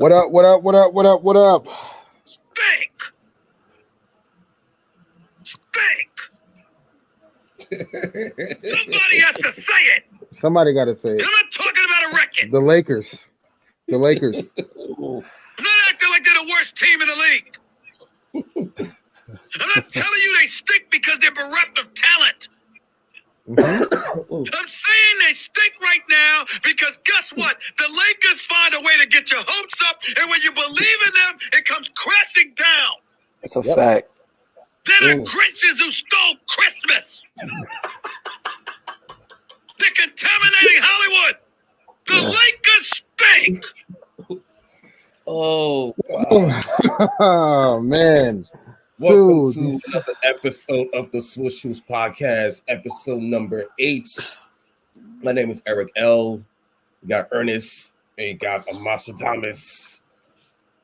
What up? What up? What up? What up? What up? Stink. Somebody has to say it. Somebody got to say And it. I'm not talking about a record. The Lakers. The Lakers. I'm not acting like they're the worst team in the league. I'm not telling you they stink because they're bereft of talent. I'm saying they stink right now because guess what? The Lakers find a way to get your hopes up, and when you believe in them, it comes crashing down. That's a fact. They're the Grinches who stole Christmas. They're contaminating Hollywood. The Lakers stink. Oh, God. Oh, man. Welcome Dude. to another episode of the Swiss Shoes Podcast, episode number 8. My name is Eric L. We got Ernest and we got Amashadamis.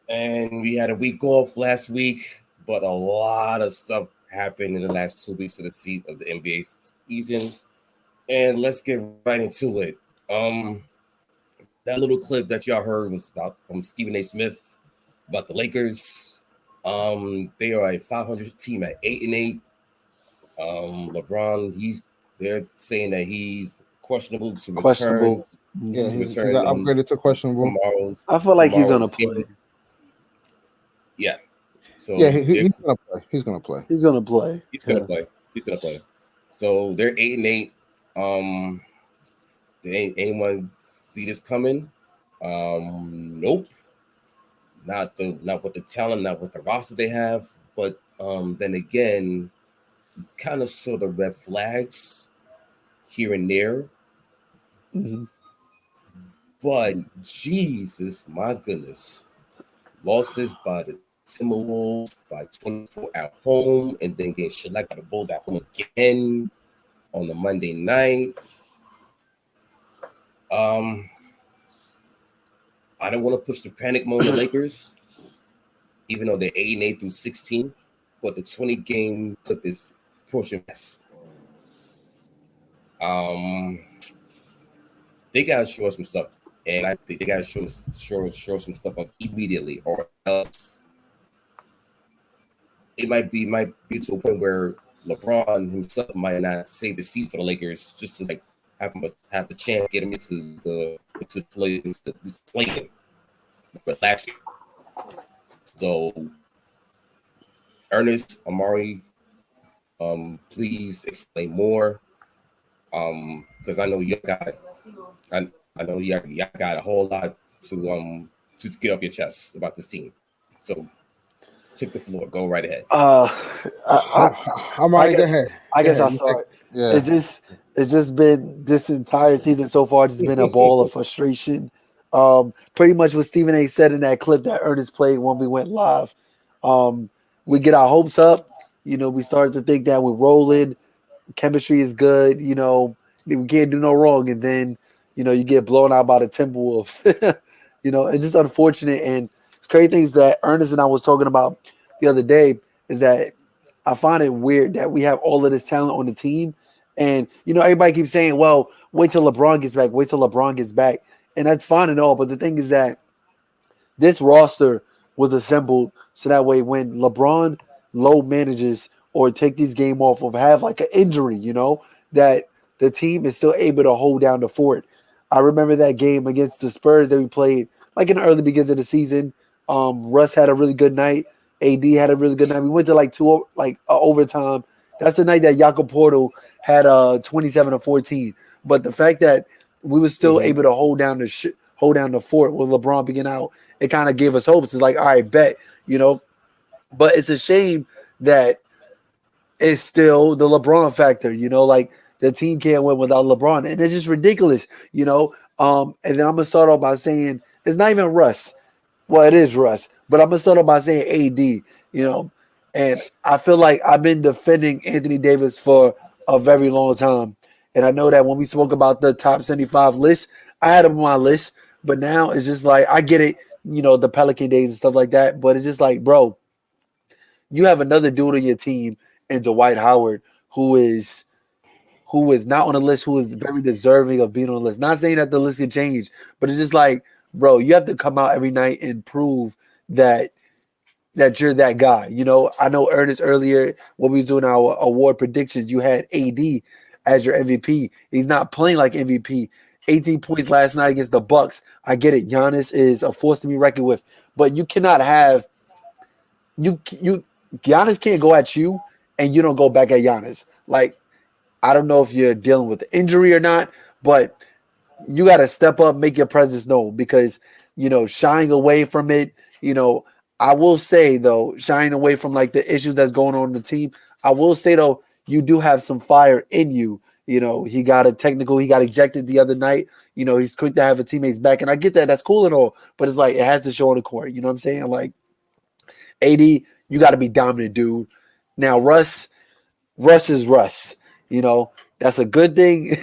And we had a week off last week, but a lot of stuff happened in the last 2 weeks of the season of the NBA season. And let's get right into it. That little clip that y'all heard was about from Stephen A. Smith about the Lakers. They are a 500 team at 8-8. LeBron, they're saying that he's questionable to return. Yeah, he got upgraded to questionable. I feel like he's gonna play. Yeah. So yeah, he's gonna play. He's gonna play. He's gonna play. He's gonna play. He's gonna play. So they're 8-8. Did anyone see this coming? Nope. Not with the talent, not with the roster they have. But then again, kind of saw the red flags here and there. Mm-hmm. But Jesus, my goodness, losses by the Timberwolves by 24 at home, and then getting shellacked by the Bulls at home again on the Monday night. I don't want to push the panic mode on the Lakers, even though they're 8-8 through 16, but the 20-game clip is pushing us. They gotta show us some stuff, and I think they gotta show some stuff up immediately, or else it might be to a point where LeBron himself might not save the seats for the Lakers just to like have the chance to get him into playing. But last year, so Ernest, Amari, please explain more. Because I know you got a whole lot to get off your chest about this team. So take the floor. Go right ahead. I'm right ahead. I guess I'll start. Yeah. It's just been this entire season so far. It's been a ball of frustration. Pretty much what Stephen A. said in that clip that Ernest played when we went live. We get our hopes up. You know, we started to think that we're rolling. Chemistry is good. You know, we can't do no wrong. And then, you know, you get blown out by the Timberwolves. You know, it's just unfortunate. And it's crazy things that Ernest and I was talking about the other day is that I find it weird that we have all of this talent on the team. And, you know, everybody keeps saying, well, wait till LeBron gets back. Wait till LeBron gets back. And that's fine and all. But the thing is that this roster was assembled so that way when LeBron low manages or take these game off or have like an injury, you know, that the team is still able to hold down the fort. I remember that game against the Spurs that we played like in the early beginnings of the season. Russ had a really good night. AD had a really good night. We went to like overtime. That's the night that Jakob Porto had 27-14. But the fact that we were still able to hold down the fort with LeBron being out, it kind of gave us hopes. It's like, all right, bet, you know. But it's a shame that it's still the LeBron factor, you know, like the team can't win without LeBron. And it's just ridiculous, you know. And then I'm going to start off by saying it's not even Russ. Well, it is Russ. But I'm going to start off by saying AD, you know. And I feel like I've been defending Anthony Davis for a very long time. And I know that when we spoke about the top 75 list, I had him on my list. But now it's just like, I get it, you know, the Pelican days and stuff like that. But it's just like, bro, you have another dude on your team and Dwight Howard who is not on the list, who is very deserving of being on the list. Not saying that the list can change, but it's just like, bro, you have to come out every night and prove that you're that guy. You know, I know Ernest earlier when we was doing our award predictions, you had AD as your MVP. He's not playing like MVP. 18 points last night against the Bucks. I get it. Giannis is a force to be reckoned with, but you cannot have you Giannis can't go at you and you don't go back at Giannis. Like, I don't know if you're dealing with the injury or not, but you got to step up, make your presence known because, shying away from it, I will say though, shying away from like the issues that's going on in the team, I will say though, you do have some fire in you. He got a technical, he got ejected the other night. He's quick to have his teammates back. And I get that, that's cool and all, but it's like it has to show on the court. You know what I'm saying? Like, AD, you got to be dominant, dude. Now, Russ is Russ. That's a good thing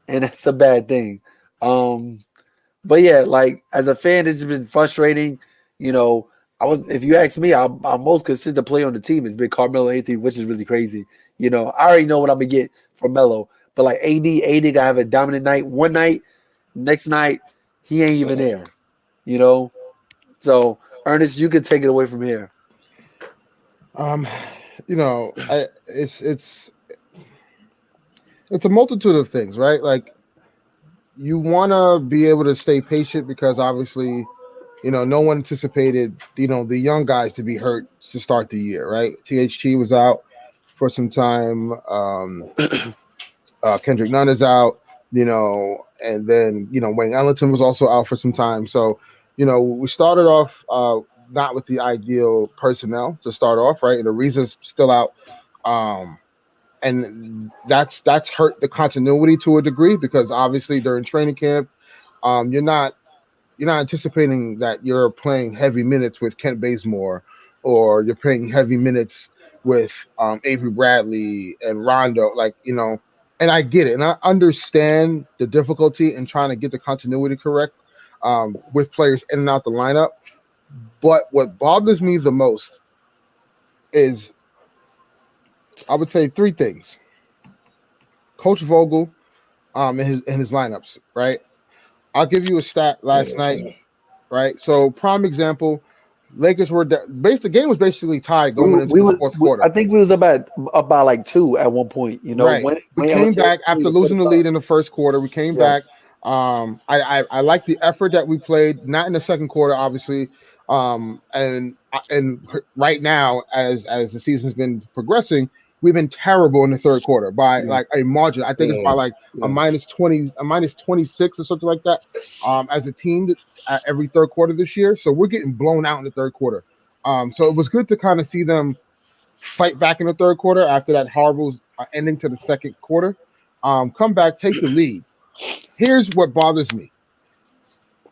and that's a bad thing. But yeah, like as a fan, it's been frustrating. If you ask me, our most consistent player on the team has been Carmelo Anthony, which is really crazy. I already know what I'm gonna get from Melo, but like AD gotta have a dominant night. One night, next night, he ain't even there. So Ernest, you can take it away from here. It's a multitude of things, right? Like you want to be able to stay patient because obviously, no one anticipated, the young guys to be hurt to start the year, right? THT was out for some time. Kendrick Nunn is out, and then, Wayne Ellington was also out for some time. So, we started off not with the ideal personnel to start off, right? And the reason's still out. And that's hurt the continuity to a degree because obviously during training camp, you're not anticipating that you're playing heavy minutes with Kent Bazemore or you're playing heavy minutes with Avery Bradley and Rondo, and I get it. And I understand the difficulty in trying to get the continuity correct with players in and out the lineup. But what bothers me the most is, I would say, three things. Coach Vogel in his lineups, right? I'll give you a stat last night, right? So prime example, Lakers were the game was basically tied going into the fourth quarter. I think we was up by like 2 at one point. Right. We came back after losing the lead in the first quarter. We came back. I like the effort that we played, not in the second quarter, obviously. And right now, as the season's been progressing, we've been terrible in the third quarter by like a margin. I think it's by like a minus 20, a minus 26 or something like that. As a team every third quarter this year. So we're getting blown out in the third quarter. So it was good to kind of see them fight back in the third quarter after that horrible ending to the second quarter. Come back, take the lead. Here's what bothers me.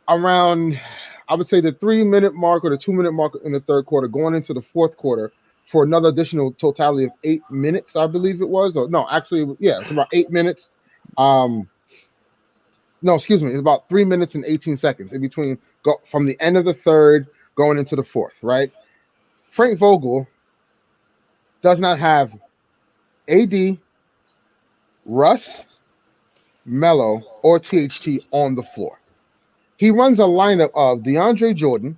Around, I would say the 3-minute mark or the 2-minute mark in the third quarter, going into the fourth quarter for another additional totality of 8 minutes, I believe it was. Or no, actually, yeah, it's about 8 minutes. No, excuse me, it's about 3 minutes and 18 seconds in between from the end of the third going into the fourth, right? Frank Vogel does not have AD, Russ, Melo, or THT on the floor. He runs a lineup of DeAndre Jordan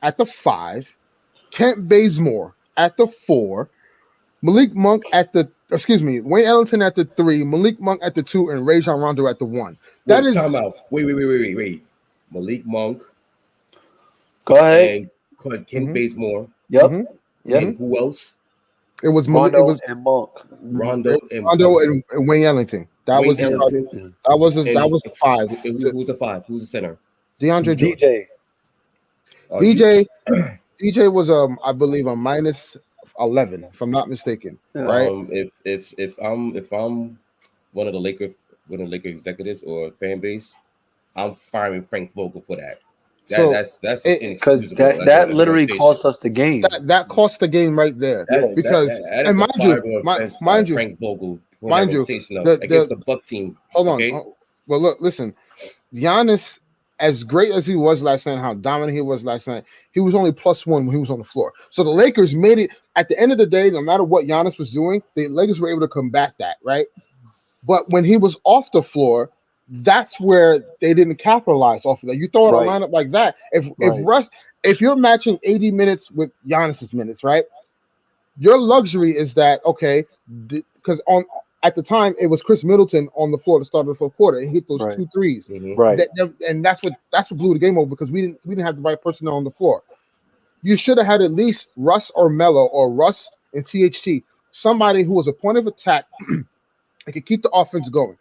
at the 5, Kent Bazemore at the 4, Wayne Ellington at the 3, Malik Monk at the 2, and Rajon Rondo at the 1. Time out. Wait. Malik Monk. Go ahead. And Kent Bazemore. Yep. And who else? It was Rondo and Monk. Rondo and Wayne Ellington. That was the 5. Who's the 5? Who's the center? DeAndre DJ. DJ was I believe a minus 11, if I'm not mistaken. Right. If I'm one of the Laker executives or fan base, I'm firing Frank Vogel for that. That's because that literally cost us the game. That cost the game right there. Mind you, Frank Vogel, against the Buck team. Hold on. Well, look, listen. Giannis, as great as he was last night, how dominant he was last night, he was only +1 when he was on the floor. So the Lakers made it. At the end of the day, no matter what Giannis was doing, the Lakers were able to combat that, right? But when he was off the floor, that's where they didn't capitalize off of that. You throw out a Right. lineup like that. Right. If you're matching 80 minutes with Giannis's minutes, right? Your luxury is that okay, because on at the time it was Chris Middleton on the floor to start the fourth quarter and hit those Right. two threes. Right. And that's what blew the game over because we didn't have the right personnel on the floor. You should have had at least Russ or Melo or Russ and THT, somebody who was a point of attack and could keep the offense going.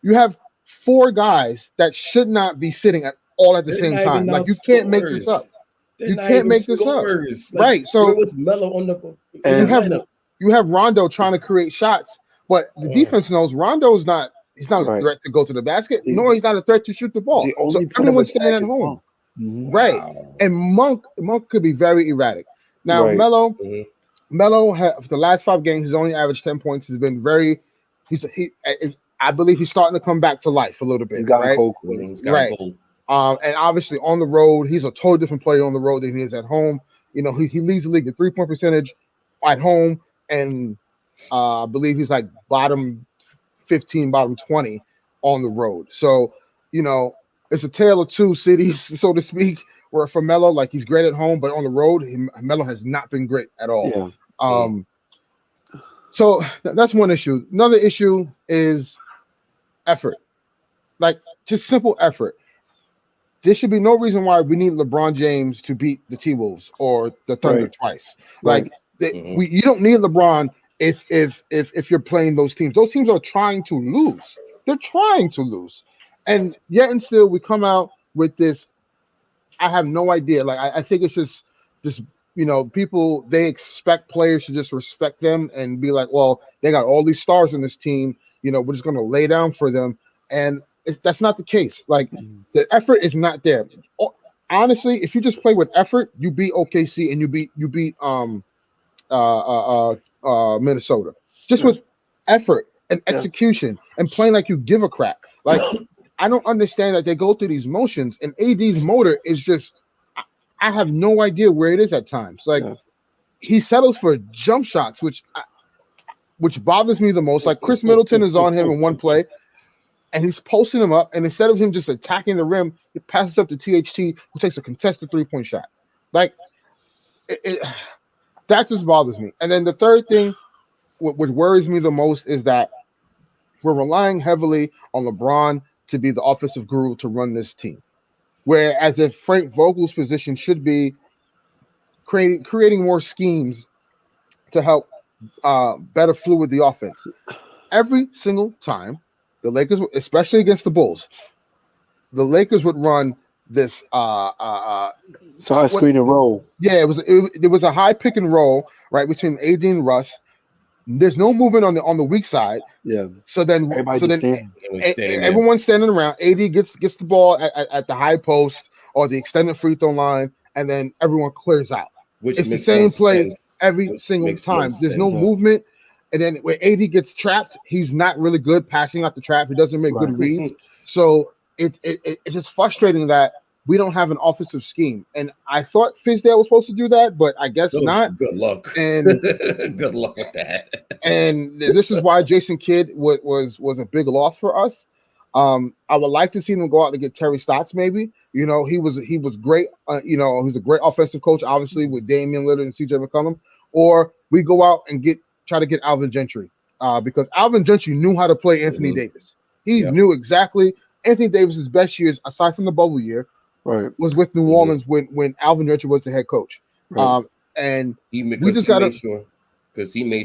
You have four guys that should not be sitting at all at the They're same not even time. Like now you can't make this up. scorers. They're You not can't even make this up. scorers. Like, Right. where So was Melo on the in And- you the have lineup? you have Rondo trying to create shots, but the defense knows Rondo's not. He's not a Right. threat to go to the basket, The- nor he's not a threat to shoot the ball. The So only point of everyone's staying attack at is home, Monk. Mhm. right? Wow. And Monk could be very erratic. Now Right. Melo for the last 5 games, he's only averaged 10 points. He's been very. I believe he's starting to come back to life a little bit. He's gotten Right. cold. He's got Right. cold. And obviously on the road, he's a totally different player on the road than he is at home. You know, he leads the league in 3-point percentage at home, and I believe he's like bottom 15, bottom 20 on the road. So, you know, it's a tale of two cities, so to speak. Where for Melo, like he's great at home, but on the road, Melo has not been great at all. Yeah. So that's one issue. Another issue is effort, like just simple effort. There should be no reason why we need LeBron James to beat the T-Wolves or the Thunder Right. twice. Right. Like you don't need LeBron if you're playing those teams. Those teams are trying to lose. They're trying to lose, and yet and still we come out with this. I have no idea. Like I think it's just people they expect players to just respect them and be like, well, they got all these stars in this team. We're just going to lay down for them, and that's not the case. Like the effort is not there. Honestly, if you just play with effort, you beat OKC and you beat Minnesota just with effort and execution and playing like you give a crap. Like I don't understand that they go through these motions and AD's motor is just. I have no idea where it is at times. Like he settles for jump shots, which bothers me the most. Like Chris Middleton is on him in one play, and he's posting him up, and instead of him just attacking the rim, he passes up to THT, who takes a contested 3-point shot. Like that just bothers me. And then the third thing, what worries me the most, is that we're relying heavily on LeBron to be the offensive guru to run this team. Whereas if Frank Vogel's position should be creating more schemes to help better fluid the offense. Every single time the Lakers, especially against the Bulls, the Lakers would run this side screen and roll. Yeah, it was a high pick and roll right between AD and Russ. There's no movement on the weak side. Yeah. So then everyone's standing around. AD gets the ball at the high post or the extended free throw line, and then everyone clears out. It's the same play every single time. There's no movement. And then when AD gets trapped, he's not really good passing out the trap. He doesn't make good reads. So it's just frustrating that we don't have an offensive scheme. And I thought Fizdale was supposed to do that, but I guess not. Good luck. And good luck with that. And this is why Jason Kidd was a big loss for us. I would like to see them go out and get Terry Stotts. Maybe he was great. He's a great offensive coach, obviously with Damian Lillard and CJ McCollum. Or we go out and try to get Alvin Gentry, because Alvin Gentry knew how to play Anthony Davis. He knew exactly Anthony Davis's best years, aside from the bubble year, was with New Orleans when Alvin Gentry was the head coach. And he made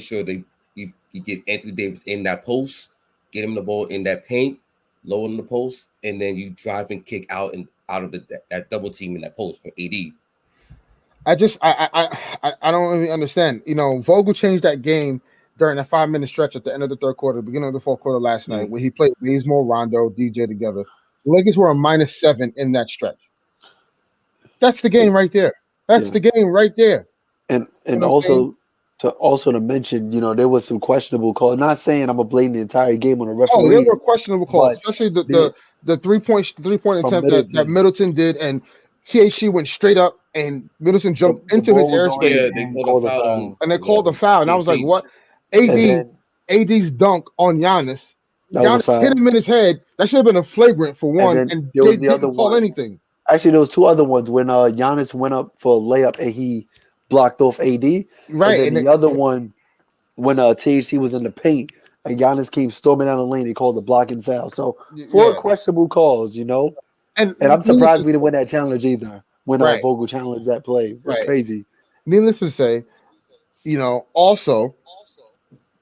sure that you get Anthony Davis in that post, get him the ball in that paint, low in the post, and then you drive and kick out of that double team in that post for AD. I don't really understand. Vogel changed that game during a 5-minute stretch at the end of the third quarter, beginning of the fourth quarter last night, where he played Bazemore, Rondo, DJ together. The Lakers were a -7 in that stretch. That's the game right there. That's the game right there. And also to mention, there was some questionable calls. Not saying I'm gonna blame the entire game on the referee. Oh, there were questionable calls, especially the 3-point attempt that Middleton did, and THC went straight up, and Middleton jumped into his airspace. They called a foul. And they called a foul, and I was like, "What?" AD's dunk on Giannis That was a Giannis hit foul. him in his head. That should have been a flagrant for And one, then and there they was the other didn't call one. anything. Actually, there was two other ones when Giannis went up for a layup and he blocked off AD, and Right, then the other one when THC was in the paint and Giannis came storming down the lane. He called the blocking foul. So four yeah, questionable calls, and And I'm needless surprised we didn't win that challenge either. When right, Vogel challenged that play, it's right. crazy. Needless to say, also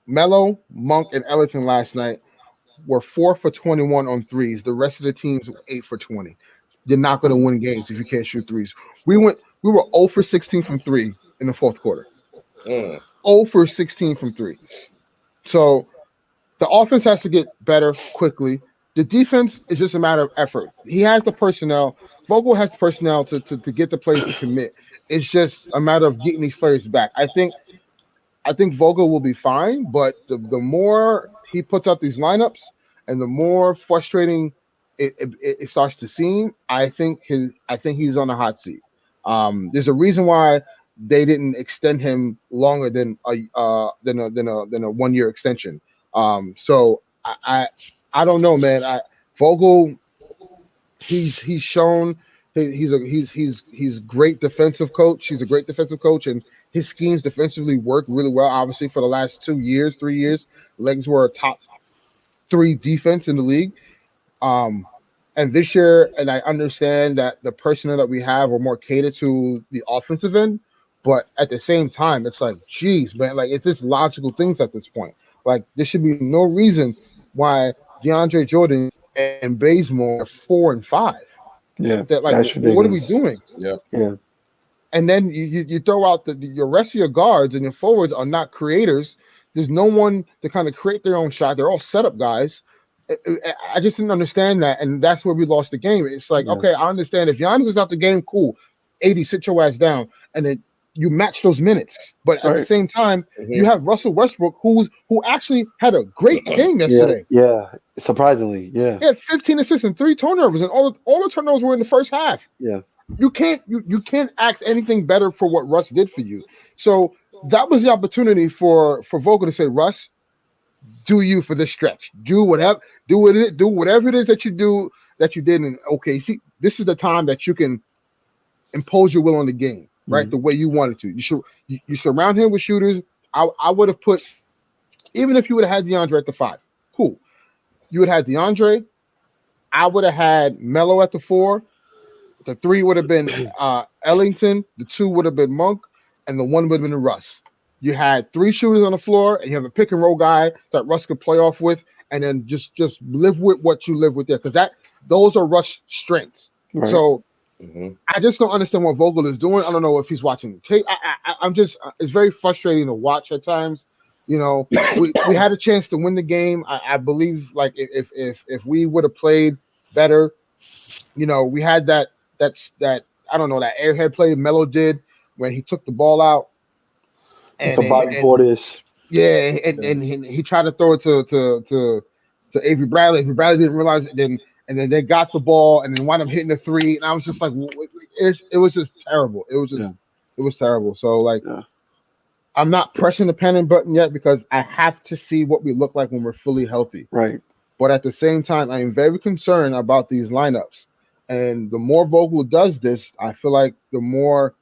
Melo, Monk, and Ellington last night were 4 for 21 on threes. The rest of the teams were 8 for 20. You're not going to win games if you can't shoot threes. We were 0 for 16 from three in the fourth quarter. 0 for 16 from three. So the offense has to get better quickly. The defense is just a matter of effort. He has the personnel. Vogel has the personnel to get the players to commit. It's just a matter of getting these players back. I think Vogel will be fine, but the more he puts out these lineups and the more frustrating it starts to seem, I think he's on a hot seat. There's a reason why they didn't extend him longer than a 1 year extension. So I don't know, man. Vogel he's shown he's great defensive coach. He's a great defensive coach, and his schemes defensively work really well. Obviously, for the last 2 years, 3 years, Legs were a top three defense in the league. Um, and this year, and I understand that the personnel that we have are more catered to the offensive end, but at the same time, it's like, geez, man, like it's just logical things at this point. Like there should be no reason why DeAndre Jordan and Bazemore are 4 and 5. Yeah, That like, that's what are we ridiculous. doing? Yeah. Yeah, And then you throw out your rest of your guards and your forwards are not creators. There's no one to kind of create their own shot. They're all setup guys. I just didn't understand that, and that's where we lost the game. It's like, yeah, okay, I understand if Giannis is out the game, cool. 80, sit your ass down, and then you match those minutes. But at the right. same time, you Mhm. have Russell Westbrook, who actually had a great game Yeah, yesterday. yeah. Surprisingly, yeah, He had 15 assists and 3 turnovers, and all the turnovers were in the first half. yeah, You can't ask anything better for what Russ did for you. So that was the opportunity for Vogel to say, Russ, do you for this stretch. Do whatever it is that you did in OKC. This is the time that you can impose your will on the game, right? Mhm. The way you wanted to. You surround him with shooters. I would have put, even if you would have had DeAndre at the 5, cool. You would have had DeAndre. I would have had Melo at the 4. The 3 would have been Ellington. The 2 would have been Monk, and the 1 would have been Russ. You had 3 shooters on the floor, and you have a pick and roll guy that Russ could play off with, and then just live with what you live with there, because those are Russ strengths. Right. So Mhm. I just don't understand what Vogel is doing. I don't know if he's watching the tape. I'm just it's very frustrating to watch at times. We had a chance to win the game. I believe like if we would have played better, we had that I don't know, that airhead play Melo did when he took the ball out and To Bobby and Portis. yeah, and, Yeah. and he tried to throw it to Avery Bradley. Avery Bradley didn't realize it. Then they got the ball and then wound up hitting the 3. And I was just like, it was just terrible. Yeah. It was terrible. So like, Yeah. I'm not pressing the panic button yet because I have to see what we look like when we're fully healthy. Right. But at the same time, I am very concerned about these lineups. And the more Vogel does this, I feel like the more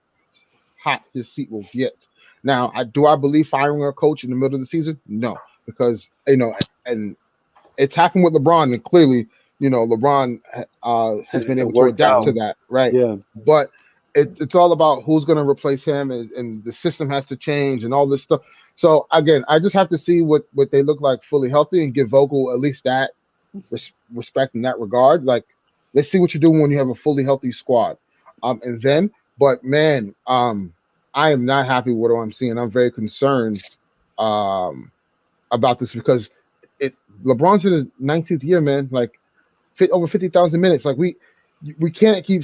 hot his seat will get. Now, I believe firing a coach in the middle of the season? No, because and it's happened with LeBron, and clearly, LeBron has been It able to worked adapt to out. that, right? Yeah. But it's all about who's going to replace him, and the system has to change, and all this stuff. So again, I just have to see what they look like fully healthy, and give Vogel at least that respect in that regard. Like, let's see what you're doing when you have a fully healthy squad. And then, but man, I am not happy with what I'm seeing. I'm very concerned um, about this because it LeBron's in his 19th year, man. Like, over 50,000 minutes. Like we can't keep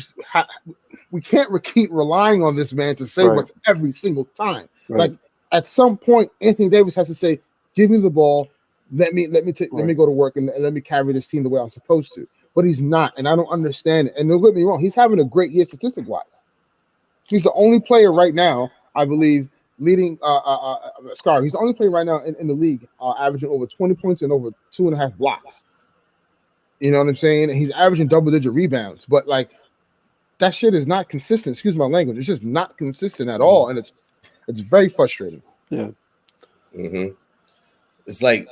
relying on this man to say Right. what's every single time. Right. Like at some point, Anthony Davis has to say, "Give me the ball. Let me Right. go to work and let me carry this team the way I'm supposed to." But he's not, and I don't understand it. And don't get me wrong, he's having a great year statistic wise. He's the only player right now, I believe, leading Scar. He's the only player right now in the league averaging over 20 points and over 2.5 blocks. You know what I'm saying? He's averaging double-digit rebounds, but like that shit is not consistent. Excuse my language. It's just not consistent at all, and it's very frustrating. Yeah. Mm-hmm. It's like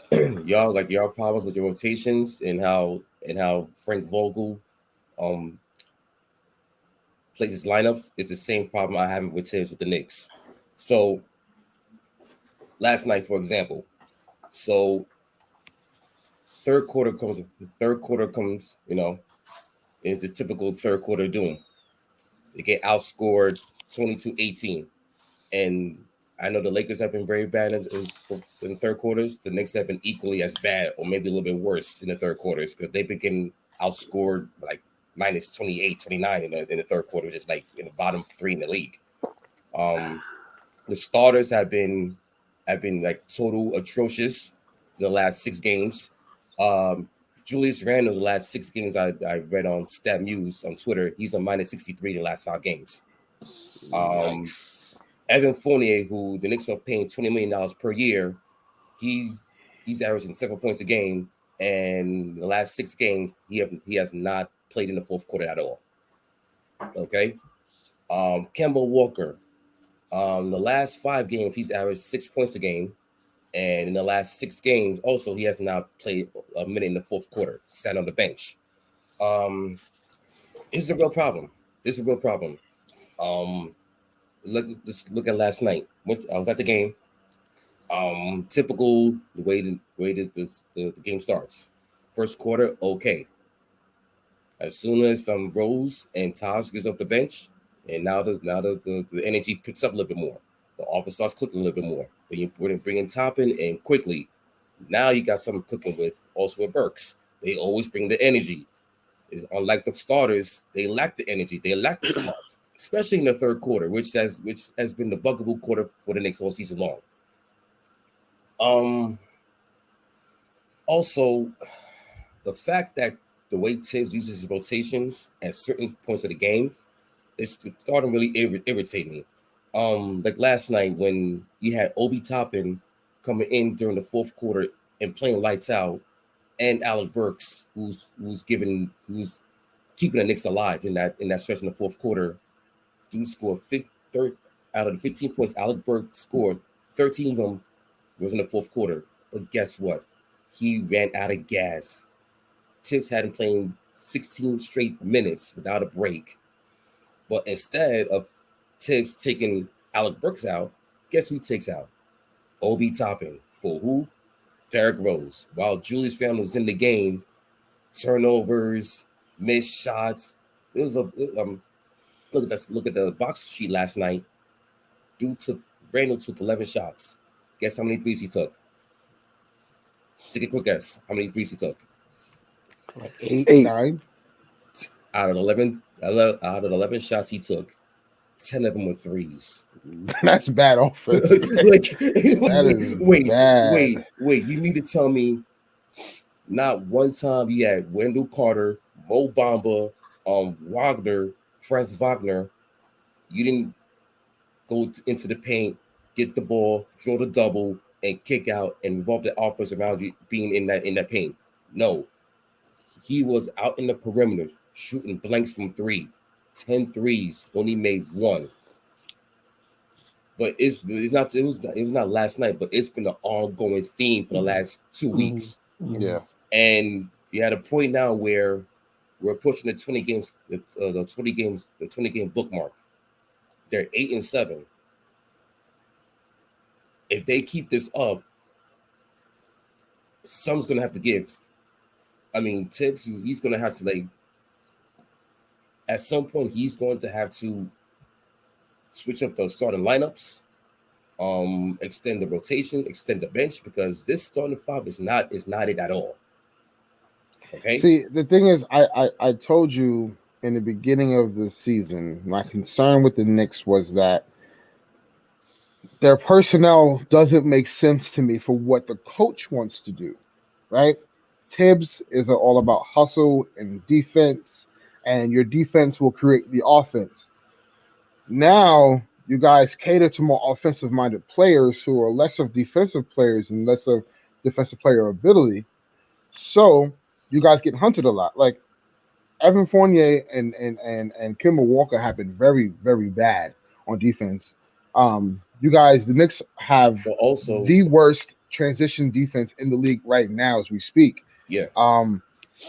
y'all problems with your rotations and how Frank Vogel um plays his lineups is the same problem I have with Tibbs with the Knicks. So last night, for example, so third quarter comes. Third quarter comes. Is the typical third quarter doom. They get outscored 22-18, and I know the Lakers have been very bad in third quarters. The Knicks have been equally as bad, or maybe a little bit worse in the third quarters because they've been getting outscored like minus 28, 29 in the third quarter, just like in the bottom three in the league. The starters have been like total atrocious in the last 6 games. Um, Julius Randle, the last 6 games I read on Stat News on Twitter, he's a minus 63 in the last 5 games. Um, Yikes. Evan Fournier, who the Knicks are paying $20 million per year, he's averaging 7 points a game, and the last 6 games he has not played in the fourth quarter at all. Okay, Kemba Walker, the last 5 games he's averaged 6 points a game, and in the last 6 games also he has not played a minute in the fourth quarter, sat on the bench. Um, it's a real problem. It's a real problem. Um, just look at last night. I was at the game. Typical the game starts. First quarter, okay. As soon as Rose and Taj gets off the bench, and now the energy picks up a little bit more. The offense starts clicking a little bit more. Then you bring in Toppin and quickly. Now you got something cooking with Burks. They always bring the energy. Unlike the starters, they lack the energy. They lack the spark, especially in the third quarter, which has been the bugaboo quarter for the Knicks all season long. Um, Also, the fact that the way Tibbs uses his rotations at certain points of the game is starting to really irritate me. Like last night when you had Obi Toppin coming in during the fourth quarter and playing lights out, and Alec Burks, who's keeping the Knicks alive in that stretch in the fourth quarter. Dude scored third out of the 15 points Alec Burks scored. 13 of them was in the fourth quarter. But guess what? He ran out of gas. Tibbs had him playing 16 straight minutes without a break. But instead of Tibbs taking Alec Burks out, guess who he takes out? Obi Toppin. For who? Derrick Rose. While Julius Randle was in the game, turnovers, missed shots. It was look at the box sheet last night. Randle took 11 shots. Guess how many threes he took? Take a quick guess. How many threes he took? Like eight, Eight. 9. Out of 11 shots he took, 10 of them were threes. That's bad offense. Like, That is wait, bad. wait. You mean to tell me not one time you had Wendell Carter, Mo Bamba, Franz Wagner, you didn't go into the paint, get the ball, draw the double, and kick out and revolve the offense around you being in that paint. No. He was out in the perimeter shooting blanks from 10 threes, only made one. But it was not last night, but it's been an ongoing theme for the last 2 weeks. Yeah. And you had a point now where we're pushing the 20 games, the 20 game bookmark. They're 8-7. If they keep this up, someone's gonna have to give. I mean, Tibbs, he's gonna have to at some point he's going to have to switch up the starting lineups, extend the rotation, extend the bench because this starting five is not it at all. Okay. See, the thing is, I told you in the beginning of the season, my concern with the Knicks was that their personnel doesn't make sense to me for what the coach wants to do, right? Tibbs is all about hustle and defense, and your defense will create the offense. Now you guys cater to more offensive minded players who are less of defensive players and less of defensive player ability. So you guys get hunted a lot. Like Evan Fournier and Kimball Walker have been very, very bad on defense. You guys, the Knicks have But also, the worst transition defense in the league right now as we speak. yeah,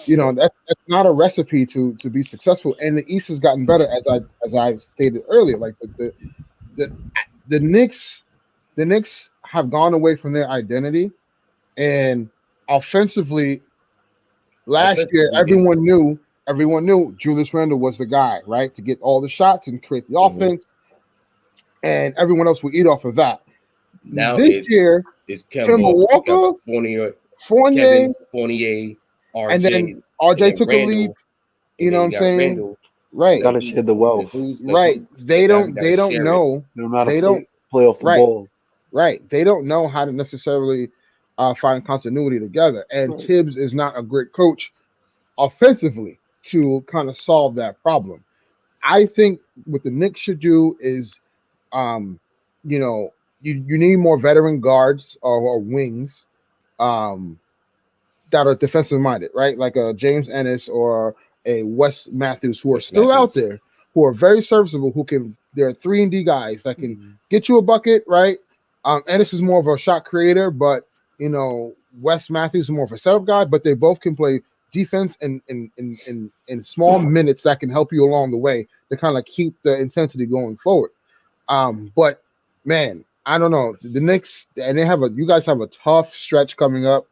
That's not a recipe to be successful. And the East has gotten better as I stated earlier. Like the the Knicks have gone away from their identity, and offensively, last year offensively is everyone knew Julius Randle was the guy, right, to get all the shots and create the mhm. offense, and everyone else would eat off of that. Now This year, it's Kemba Kemba, you got Walker, Fournier, Kevin Fournier, and then RJ, and RJ then took a leap. Randall, and You then know what you I'm got saying? Randall. Right, Gotta share the wealth. right. They Now we don't. gotta They don't share it. know. They don't know how to They don't. play off the Right, ball. right. They don't know how to necessarily find continuity together. And Right. Tibbs is not a great coach offensively to kind of solve that problem. I think what the Knicks should do is, um, you need more veteran guards or wings, um, that are defensive minded, right? Like a James Ennis or a Wes Matthews, who are Wes still out Matthews. there, who are very serviceable, who can, they're 3-and-D guys that can Mhm. get you a bucket, right? Ennis is more of a shot creator, but Wes Matthews is more of a setup guy, but they both can play defense in small minutes that can help you along the way to kind of keep the intensity going forward. But man, I don't know. The Knicks, and you guys have a tough stretch coming up.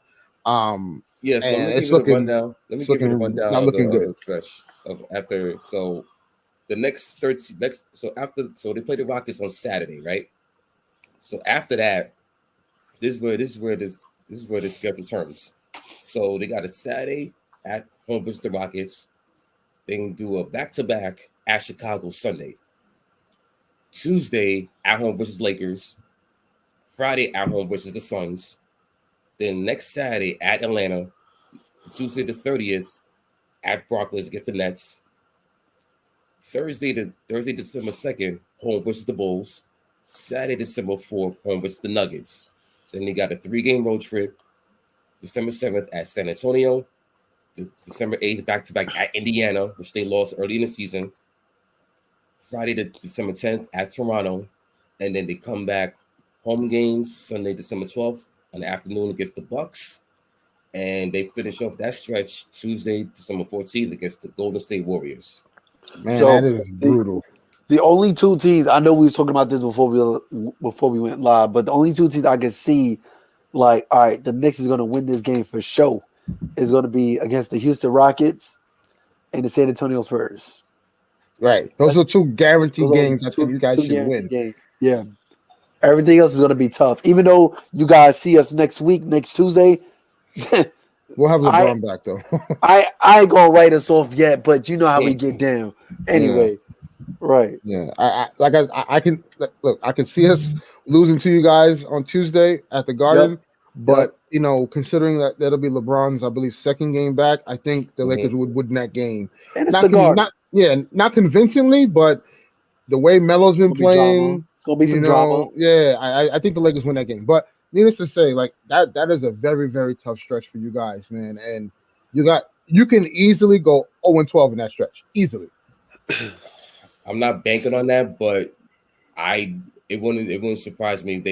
Um, Yeah, so let and me give it's you the looking rundown. Let me it's give you the looking rundown not of the looking good. stretch of after. So the next 13 next so after so they play the Rockets on Saturday, right? So after that, this is where the schedule turns. So they got a Saturday at home versus the Rockets. They can do a back to back at Chicago Sunday. Tuesday at home versus Lakers. Friday at home versus the Suns. Then next Saturday at Atlanta. Tuesday the 30th at Barclays against the Nets. Thursday December 2nd, home versus the Bulls. Saturday December 4th, home versus the Nuggets. Then they got a 3-game road trip. December 7th at San Antonio. December 8th back to back at Indiana, which they lost early in the season. Friday to December 10th at Toronto. And then they come back home games Sunday, December 12th in the afternoon against the Bucks. And they finish off that stretch Tuesday, December 14th against the Golden State Warriors. Man, that So is the brutal. the only two teams I know we was talking about this before we went live, but the only two teams I could see like, all right, the Knicks is going to win this game for sure is going to be against the Houston Rockets and the San Antonio Spurs. Right. Those are two guaranteed Those are games I think two you guys two should guaranteed win. games. Yeah. Everything else is going to be tough. Even though you guys see us next week, next Tuesday, We'll have I LeBron back though. I ain't gonna write us off yet, but you know how we get down. Yeah. Anyway, right. Yeah. I can look, I can see us losing to you guys on Tuesday at the Yep. Garden, Yep. but considering that that'll be LeBron's, I believe, second game back, I think the Lakers Mhm. would win that game. And it's the Garden. Not convincingly, but the way Melo's It's been gonna be drama. playing, It's gonna be some drama. I think the Lakers win that game. But needless to say, like that is a very, very tough stretch for you guys, man. And you can easily go 0-12 in that stretch. Easily. I'm not banking on that, but it wouldn't surprise me if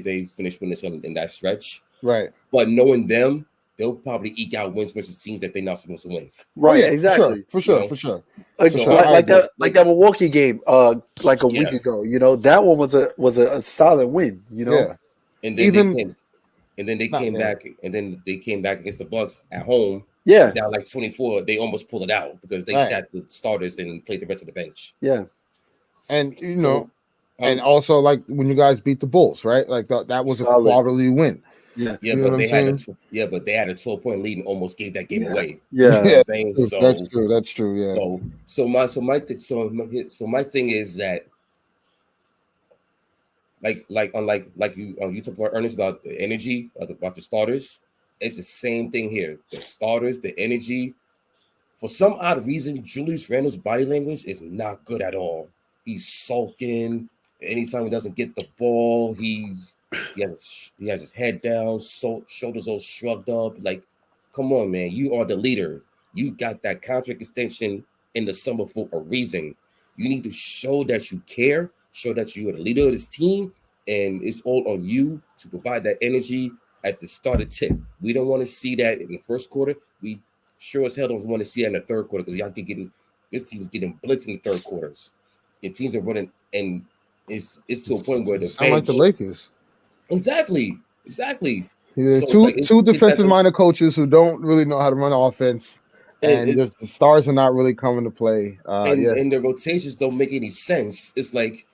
they finish winning something in that stretch. Right. But knowing them, they'll probably eke out wins versus teams that they're not supposed to win. Right, Yeah, exactly. For You sure. know? For sure. Like, For So sure. I like agree. that Milwaukee game, like a week Yeah. ago. That one was a solid win. Yeah. And then Even they not came yeah. back, and then they came back against the Bucks at home. Yeah, Down like 24, they almost pulled it out because they Right. sat the starters and played the rest of the bench. yeah. And So and also like when you guys beat the Bulls, right? Like that was a Solid. quarterly win. Yeah, yeah, You know but what I'm they had saying? but they had a 12-point lead and almost gave that game yeah, away. yeah. You know what Yeah, I'm saying? that's true. That's true. Yeah. So my thing is that like you talked about Ernest about the energy about the starters. It's the same thing here. The starters, the energy. For some odd reason, Julius Randle's body language is not good at all. He's sulking Anytime he doesn't get the ball, he has his head down, shoulders all shrugged up. Like, come on, man, you are the leader. You got that contract extension in the summer for a reason. You need to show that you care, show that you are the leader of this team, and it's all on you to provide that energy at the start of tip. We don't want to see that in the first quarter. We sure as hell don't want to see that in the third quarter because y'all get getting this team's getting blitzed in the third quarters. And teams are running, and it's to a point where the Sound like the bench Lakers. exactly. Yeah, So it's like two it's that defensive minded coaches who don't really know how to run offense, and it's just the stars are not really coming to play. Yeah. and the rotations don't make any sense. It's like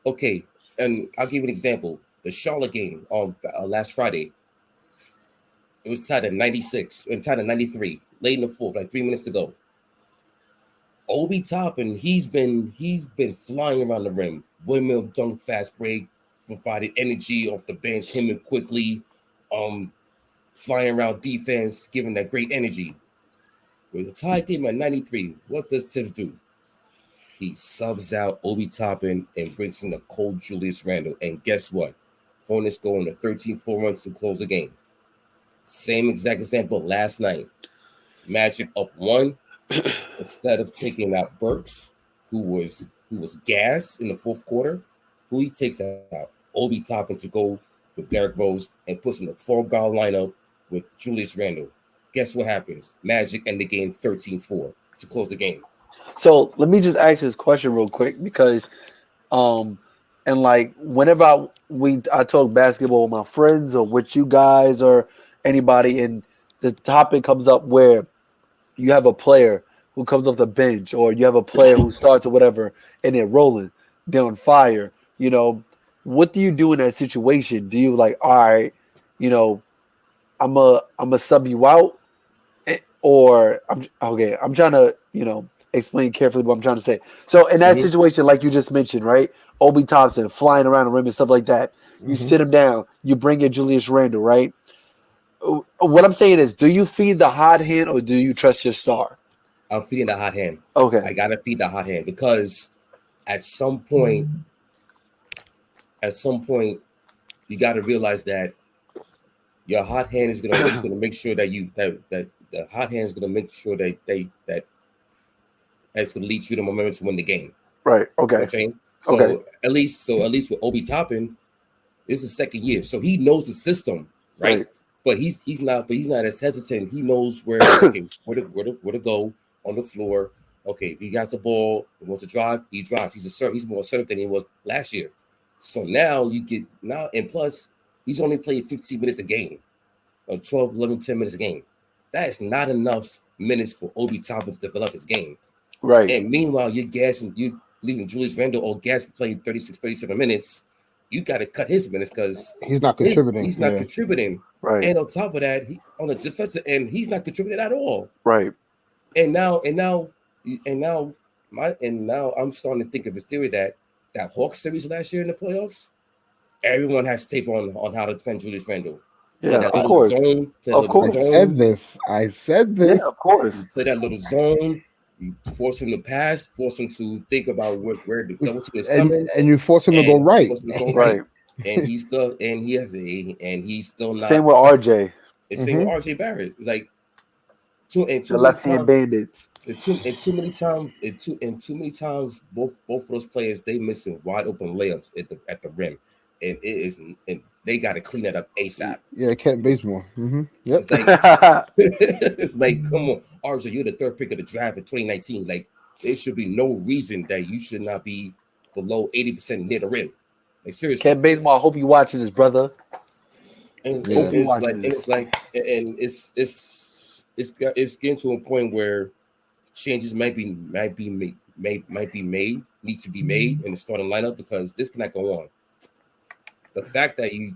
okay, and I'll give you an example. The Charlotte game on last Friday, it was tied at 96 and tied at 93, late in the fourth, like 3 minutes to go. Obi Toppin, he's been flying around the rim. Windmill dunk fast break, provided energy off the bench, him and quickly, um, flying around defense, giving that great energy. With the tie game at 93, what does Tibbs do? He subs out Obi Toppin and brings in the cold Julius Randle. And guess what? Hornets go on a 13-4 run to close the game. Same exact example last night. Magic up one. Instead of taking out Burks, who was gas in the fourth quarter, who he takes out? Obi Toppin to go with Derrick Rose and puts in the 4 guard lineup with Julius Randle. Guess what happens? Magic end the game 13-4 to close the game. So let me just ask this question real quick because, and like whenever I talk basketball with my friends or with you guys or anybody, and the topic comes up where you have a player who comes off the bench or you have a player who starts or whatever, and they're rolling, they're on fire. What do you do in that situation? Do you like, all right, you know, I'm a sub you out, or I'm trying to explain carefully what I'm trying to say. So in that situation, like you just mentioned, right? Obi Thompson flying around the rim and stuff like that. You sit him down. You bring in Julius Randle, right? What I'm saying is, do you feed the hot hand or do you trust your star? I'm feeding the hot hand. Okay. I gotta feed the hot hand because at some point, you gotta realize that your hot hand is gonna make sure that the hot hand is gonna make sure that it's gonna lead you to momentum to win the game. Right. Okay. You know what I'm saying? So Okay. at least with Obi Toppin, this is the second year, so he knows the system, right? But he's not as hesitant. He knows where where to go on the floor. Okay, if he got the ball, he wants to drive, he drives. He's more assertive than he was last year. So now and plus he's only played 15 minutes a game, or 12, 11, 10 minutes a game. That is not enough minutes for Obi Toppin to develop his game. Right. And meanwhile, you're leaving Julius Randle or gas playing 36, 37 minutes. You got to cut his minutes because he's not contributing. He's not contributing. Right. And on top of that, on the defensive end, he's not contributing at all. Right. And now I'm starting to think of this theory that Hawks series last year in the playoffs, everyone has tape on how to defend Julius Randle. Yeah, of course. Of course. I said this. Yeah, of course. You play that little zone. You force him to pass, force him to think about where the double team is coming, and you force him to go right. Right. And he's still not. Same with RJ. It's same with RJ Barrett. Like the left hand bandits. Too many times, both of those players they missing wide open layups at the rim, and they got to clean that up ASAP. Yeah, Kent Bazemore. Yep. It's like, come on, RJ, you're the third pick of the draft in 2019. Like, there should be no reason that you should not be below 80% near the rim. Like, seriously. Kent Bazemore, I hope you watching this, brother. And it's getting to a point where changes need to be made in the starting lineup because this cannot go on. The fact that you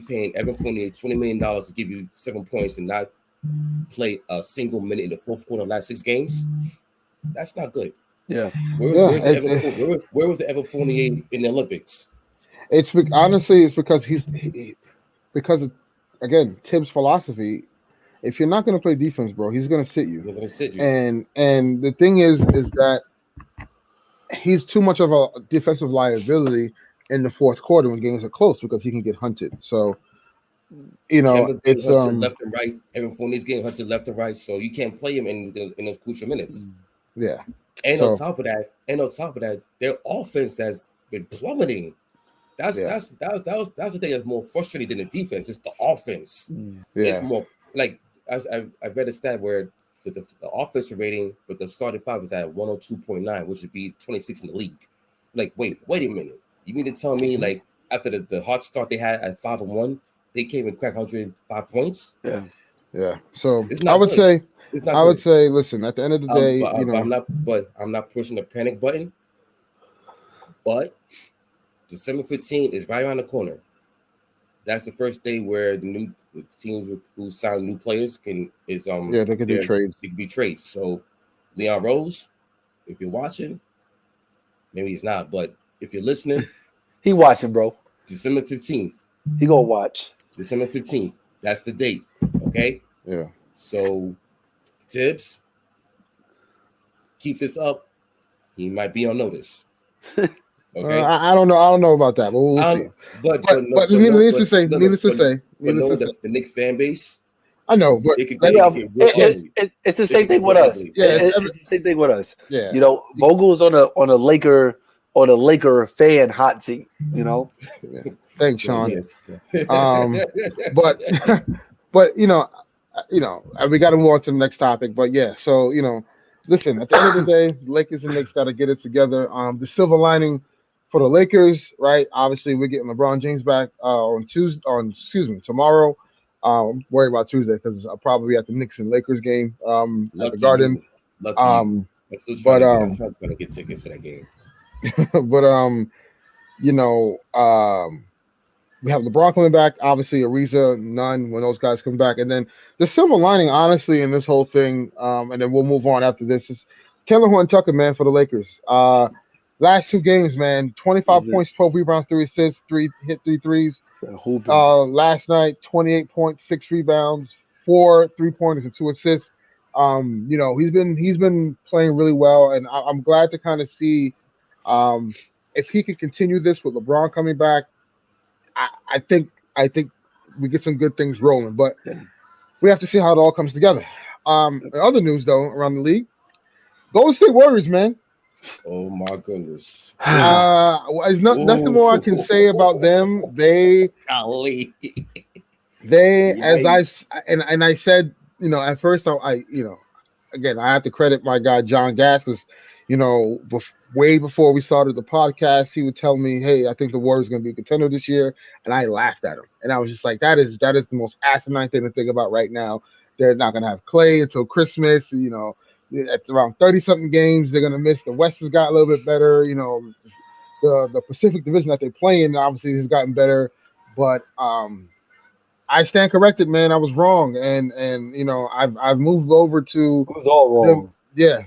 paying Evan Fournier $20 million to give you 7 points and not play a single minute in the fourth quarter of the last 6 games, that's not good. Yeah. Where was the Evan Fournier in the Olympics? It's because because of, again, Tibbs' philosophy. If you're not going to play defense, bro, he's going to sit you. He's going to sit you. And the thing is that he's too much of a defensive liability in the fourth quarter when games are close because he can get hunted. So, Kemba's getting it's hunted left and right. Evan Fournier's getting hunted left and right. So you can't play him in those crucial minutes. yeah. And on So top of that, their offense has been plummeting. That's yeah, that's that was that's the thing that's more frustrating than the defense. It's the offense. It's yeah, more like I read a stat where the offensive rating for the starting five is at 102.9, which would be 26 in the league. Like, wait a minute. You mean to tell me like after the hot start they had at 5-1, they came and cracked 105 points? Yeah. yeah. So It's not good. It's not I would good. say, listen. At the end of the day, But I'm not pushing the panic button. But December 15th is right around the corner. That's the first day where the teams who sign new players they can do trades. They can be trades. So Leon Rose, if you're watching, maybe he's not, but if you're listening, He watching, bro. December 15th. He gonna watch. December 15th. That's the date. Okay. Yeah. So Tibbs, keep this up. He might be on notice. Okay. I don't know. I don't know about that, but we'll see. But needless to say, the Knicks fan base. I know, but it's the same thing with us. Yeah, it's the same thing with us. Yeah, Vogel's on a Laker fan hot seat. Thanks, Sean. Yes. But we got to move on to the next topic. But yeah, so listen. At the end of the day, Lakers and Knicks got to get it together. The silver lining for the Lakers, right? Obviously, we're getting LeBron James back tomorrow. Worry about Tuesday because I'll probably be at the Knicks and Lakers game at the Garden. I'm trying to get tickets for that game. But we have LeBron coming back. Obviously, Ariza, Nunn when those guys come back, and then the silver lining, honestly, in this whole thing, and then we'll move on after this is Kevin Horton-Tucker, man, for the Lakers. Last two games, man, 25 points, 12 rebounds, 3 assists, 3 threes. Last night, 28 points, 6 rebounds, 4 3-pointers, and 2 assists. He's been playing really well, and I'm glad to kind of see if he can continue this with LeBron coming back. I think we get some good things rolling, but we have to see how it all comes together. In other news, though, around the league, Golden State Warriors, man. Oh my goodness! There's nothing more I can say about them. I said, at first, again, I have to credit my guy John Gass because, way before we started the podcast, he would tell me, "Hey, I think the Warriors are going to be a contender this year," and I laughed at him, and I was just like, "That is the most asinine thing to think about right now. They're not going to have Clay until Christmas, At around 30-something games, they're going to miss. The West has got a little bit better. The Pacific Division that they play in obviously has gotten better. But I stand corrected, man. I was wrong, and I've moved over to. It was all wrong.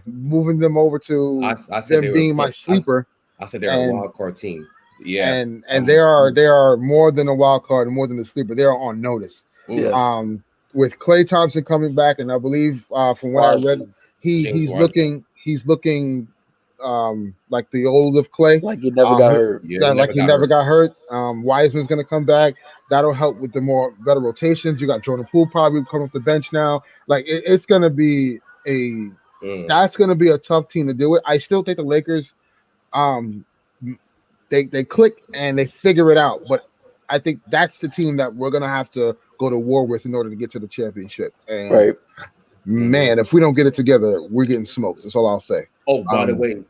Moving them over to them being my sleeper. I said they're a wild card team. Yeah, and they are more than a wild card and more than a sleeper. They are on notice. Yeah. With Klay Thompson coming back, and I believe from what I read. He's looking like the old of Clay. Like he never got hurt. Yeah, he never got hurt. Wiseman's going to come back. That'll help with the better rotations. You got Jordan Poole probably coming off the bench now. Like it's going to be that's going to be a tough team to deal with. I still think the Lakers, they click and they figure it out. But I think that's the team that we're going to have to go to war with in order to get to the championship. And right. Man, if we don't get it together, we're getting smoked. That's all I'll say. Oh, by the way,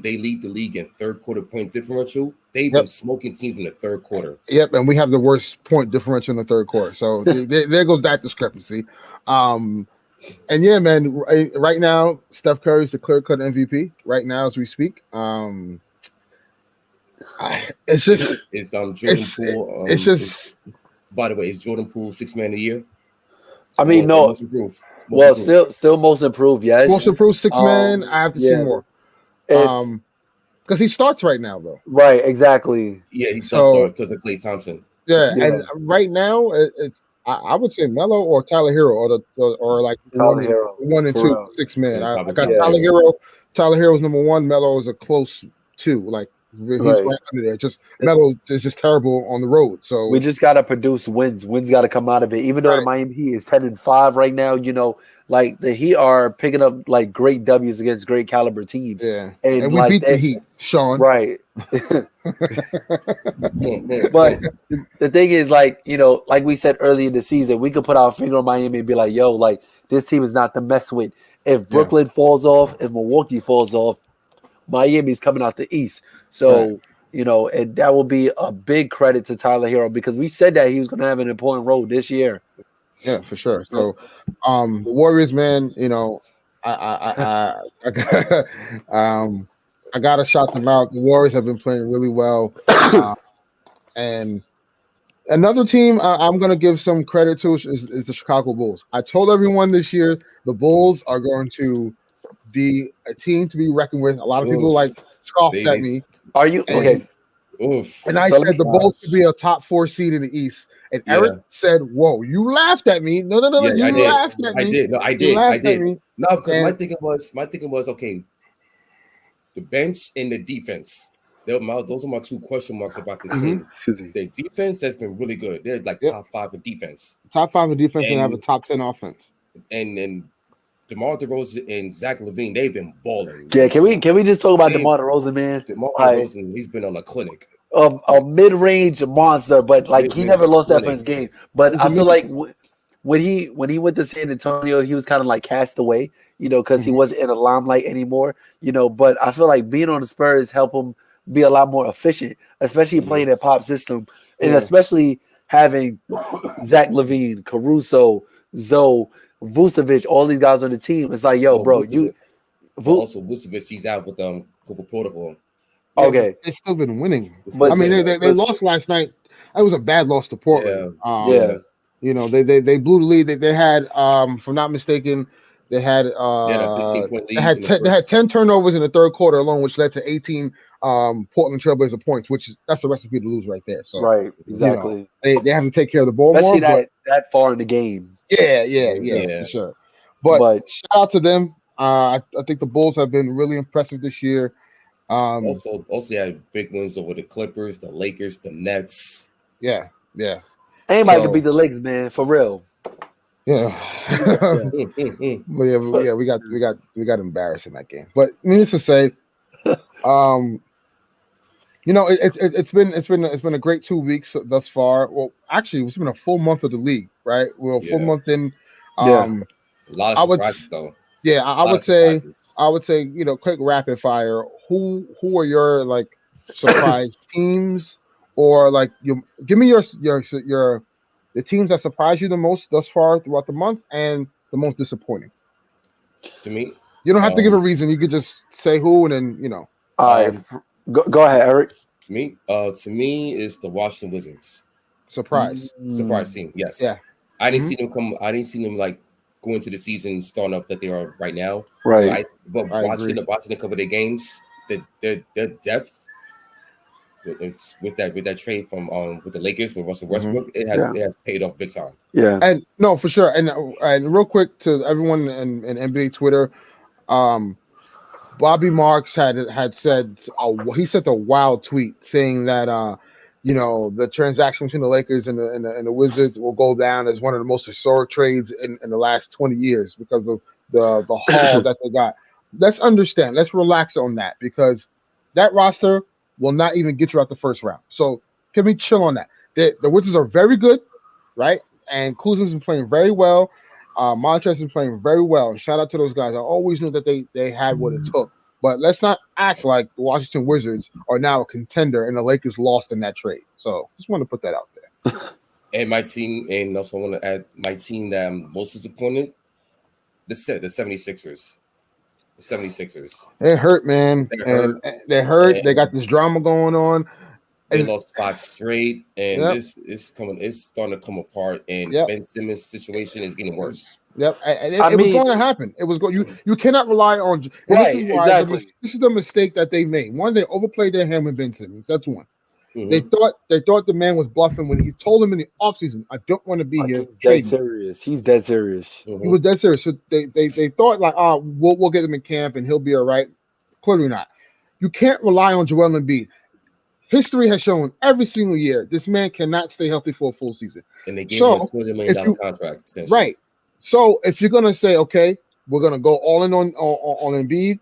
they lead the league in third quarter point differential. They've been smoking teams in the third quarter. Yep, and we have the worst point differential in the third quarter. So there goes that discrepancy. And yeah, man, right now, Steph Curry's the clear-cut MVP right now as we speak. It's Jordan Poole. By the way, is Jordan Poole 6th man of the year? I mean, no. Still most improved, yes. Most improved 6th man. I have to see more. Because he starts right now, though. Right, exactly. Yeah, he starts because of Klay Thompson. Yeah, and right now I would say Melo or Tyler Hero or like Tyler Hero. 1 and 2 6 man. Yeah, I got Tyler Hero Tyler Hero's number one. Melo is a close two. Like he's Right. right under there. Just Melo is just terrible on the road. So We just gotta produce wins. Wins gotta come out of it. Even though the right, Miami Heat is 10-5 right now, like the Heat are picking up like great W's against great caliber teams. yeah, And and we like beat the they Heat, Sean. right. But the thing is, like, like we said early in the season, we could put our finger on Miami and be like, yo, like, this team is not to mess with. If Yeah, Brooklyn falls off, if Milwaukee falls off, Miami's coming out the East. right. So, and that will be a big credit to Tyler Hero because we said that he was going to have an important role this year. Yeah, for sure. So, the Warriors, man, I got, I got to shout them out. The Warriors have been playing really well, and another team I'm going to give some credit to is the Chicago Bulls. I told everyone this year the Bulls are going to be a team to be reckoned with. A lot of people Oof. scoffed at me, Are you okay? Oof. and I So let said me the Bulls could be a top 4 seed in the East. And Eric Yeah. said, "Whoa, you laughed at me? No, Yeah, I you did. laughed at I me. did. No, I You did. I laughed at did. me." No, because my And thinking was okay. The bench and the defense. Those are my two question marks about this team. excuse me. The defense has been really good. They're like yep, top 5 in defense, top 5 in defense and have a and top 10 offense. and DeMar DeRozan and Zach LaVine, they've been balling. Yeah, can we just talk about They- DeMar DeRozan, man? DeMar Like DeRozan, he's been on a clinic. a mid-range monster, but like he Mid-range never lost that for clinic. his game. But He's I a feel mythic. like when he went to San Antonio, he was kind of like cast away, because he Mhm. wasn't in the limelight anymore, But I feel like being on the Spurs helped him be a lot more efficient, especially playing that pop system, and Yeah. especially having Zach LaVine, Caruso, Zoe, Vucevic, all these guys on the team. It's like, yo, bro, But also Vucevic, he's out with COVID protocol. Yeah, okay, but they've still been winning. but I mean, they lost last night. That was a bad loss to Portland. yeah. They blew the lead. They had, if I'm not mistaken, they had They had a 15-point lead. they had 10 turnovers in the third quarter alone, which led to 18 Portland Trailblazer points, that's the recipe to lose right there. So Right, exactly. they have to take care of the ball Especially more. that far in the game. Yeah, for sure. But shout out to them. I think the Bulls have been really impressive this year. Also had big wins over the Clippers, the Lakers, the Nets. Yeah. Anybody can beat the Lakers, man, for real. Yeah. But we got embarrassed in that game. But needless to say, it's been a great 2 weeks thus far. Well, actually, it's been a full month of the league, right? We're a full month in. A lot of surprises, though. Yeah, I would say, quick rapid fire. Who are your like surprise teams, or like give me your the teams that surprised you the most thus far throughout the month, and the most disappointing. To me, you don't have to give a reason. You could just say who, and then All right, go ahead, Eric. To me, is the Washington Wizards. Surprise team. Yes. Yeah. I didn't see them come. I didn't see them like go into the season strong enough that they are right now. Right. But watching a couple of their games, their depth with that trade from with the Lakers with Russell Westbrook, it has paid off big time. Yeah. And no, for sure. And real quick to everyone in NBA Twitter, Bobby Marks had said he sent a wild tweet saying that the transaction between the Lakers and the Wizards will go down as one of the most historic trades in the last 20 years because of the haul that they got. Let's understand. Let's relax on that, because that roster will not even get you out the first round. So can we chill on that? The Wizards are very good, right? And Kuzma's been playing very well. Montrezl is playing very well, and shout out to those guys. I always knew that they had what it took, but let's not act like the Washington Wizards are now a contender and the Lakers lost in that trade. So just want to put that out there. And my team, and also want to add my team that I'm most disappointed, the 76ers. The 76ers. They hurt, man. They hurt. They got this drama going on. They lost 5 straight, and this is it's starting to come apart. And Ben Simmons' situation is getting worse. Yep, and it was going to happen. It was going. You cannot rely on. Right, exactly. This is the mistake that they made. One, they overplayed their hand with Ben Simmons. That's one. Mm-hmm. They thought the man was bluffing when he told them in the offseason, "I don't want to be here." He's dead serious. He's dead serious. Mm-hmm. He was dead serious. So they thought like, we'll get him in camp and he'll be all right. Clearly not. You can't rely on Joel Embiid. History has shown every single year this man cannot stay healthy for a full season. And they gave him a $200 million contract extension. Right. So if you're gonna say, okay, we're gonna go all in on Embiid,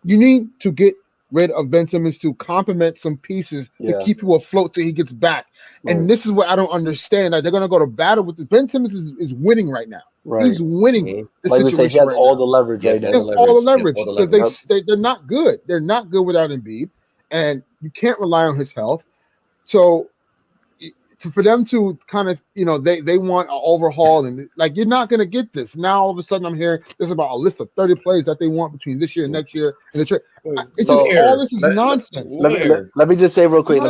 you need to get rid of Ben Simmons to complement some pieces to keep you afloat till he gets back. Right. And this is what I don't understand. Like, they're gonna go to battle with this. Ben Simmons is winning right now. Right. He's winning. Like we say, he has all the leverage right now. All the leverage because they're not good. They're not good without Embiid, and you can't rely on his health. So for them to kind of, they want an overhaul, and like, you're not going to get this. Now all of a sudden I'm hearing there's about a list of 30 players that they want between this year and next year. And all this is nonsense. Let me just say real quick.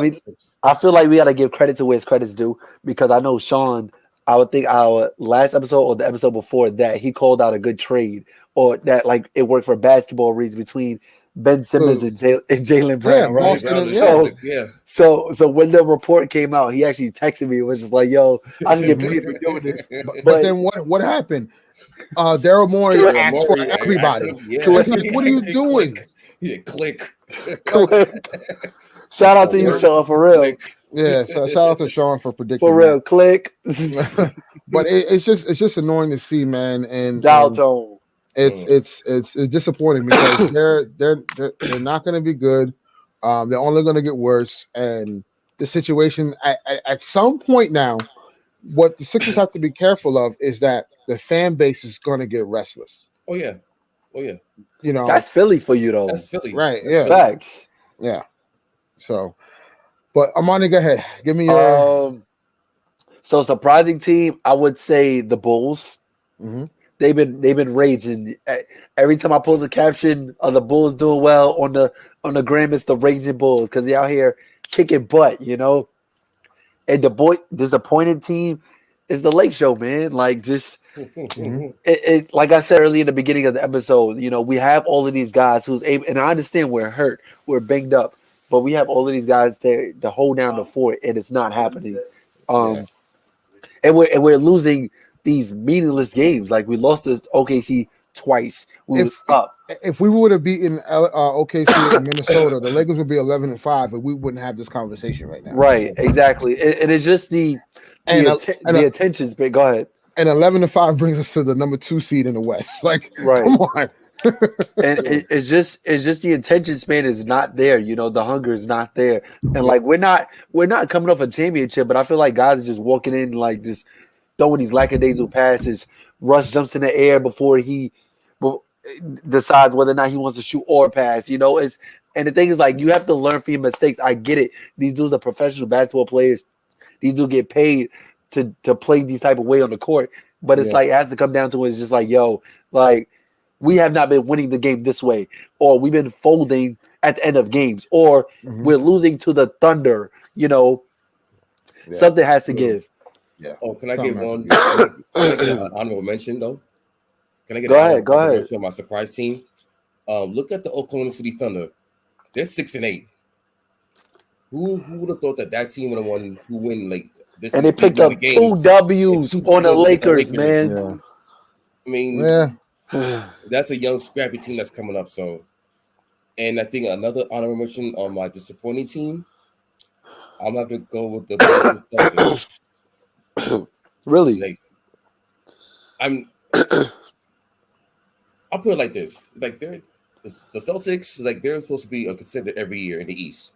I feel like we got to give credit to where his credit's due, because I know Sean, I would think our last episode or the episode before that, he called out a good trade, or that like it worked for basketball reasons between Ben Simmons and Jaylen Brown, right? So when the report came out, he actually texted me and was just like, "Yo, I should get paid for doing this." But then what happened? Daryl Morey asked for everybody. What are you doing? Click. Shout out to you, Sean, for real. Yeah, shout out to Sean for predicting. For real, click. But it's just annoying to see, man, and dial tone. It's disappointing because they're not going to be good. They're only going to get worse, and the situation at some point now, what the Sixers have to be careful of is that the fan base is going to get restless. Oh yeah. That's Philly for you though. That's Philly, right? Yeah, facts. Yeah. So, but Amani, go ahead. Give me your. So surprising team, I would say the Bulls. Mm-hmm. They've been raging. Every time I post a caption of the Bulls doing well on the gram, it's the raging Bulls because they're out here kicking butt, And the disappointed team is the Lake Show, man. Like just it like I said earlier in the beginning of the episode, we have all of these guys who's able, and I understand we're hurt, we're banged up, but we have all of these guys to hold down the fort, and it's not happening. And we're losing these meaningless games. Like we lost to OKC twice. We was up. If we would have beaten OKC in Minnesota, the Lakers would be 11-5, and we wouldn't have this conversation right now. Right, exactly. And it's just the attention span. Go ahead. And 11-5 brings us to the number 2 seed in the West. Like, right. Come on. And it's just the attention span is not there. The hunger is not there. And like we're not coming off a championship, but I feel like guys are just walking in like just throwing these lackadaisical passes. Russ jumps in the air before he decides whether or not he wants to shoot or pass. And the thing is, like, you have to learn from your mistakes. I get it. These dudes are professional basketball players. These dudes get paid to play these type of way on the court. But it's like it has to come down to it's just like, yo, like we have not been winning the game this way, or we've been folding at the end of games, or we're losing to the Thunder. Something has to give. Yeah. Oh, can I get one honorable mention though? Can I get go ahead. On my surprise team? Look at the Oklahoma City Thunder. They're 6-8. Who would have thought that team would have won? Who win like this? And they picked up 2 W's on the Lakers, man. Yeah. I mean, that's a young, scrappy team that's coming up. So, and I think another honorable mention on my disappointing team, I'm gonna have to go with the Boston Celtics. Really? Like, I'll put it like this: like the Celtics, like they're supposed to be a contender every year in the East.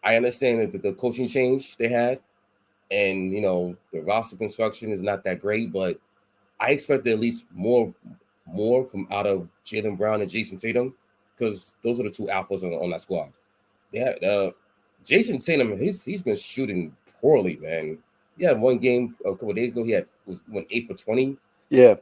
I understand that the coaching change they had, and the roster construction is not that great, but I expected at least more from out of Jaylen Brown and Jason Tatum, because those are the 2 alphas on that squad. Yeah, Jason Tatum, he's been shooting poorly, man. Yeah, one game a couple of days ago, went 8 for 20. Yeah.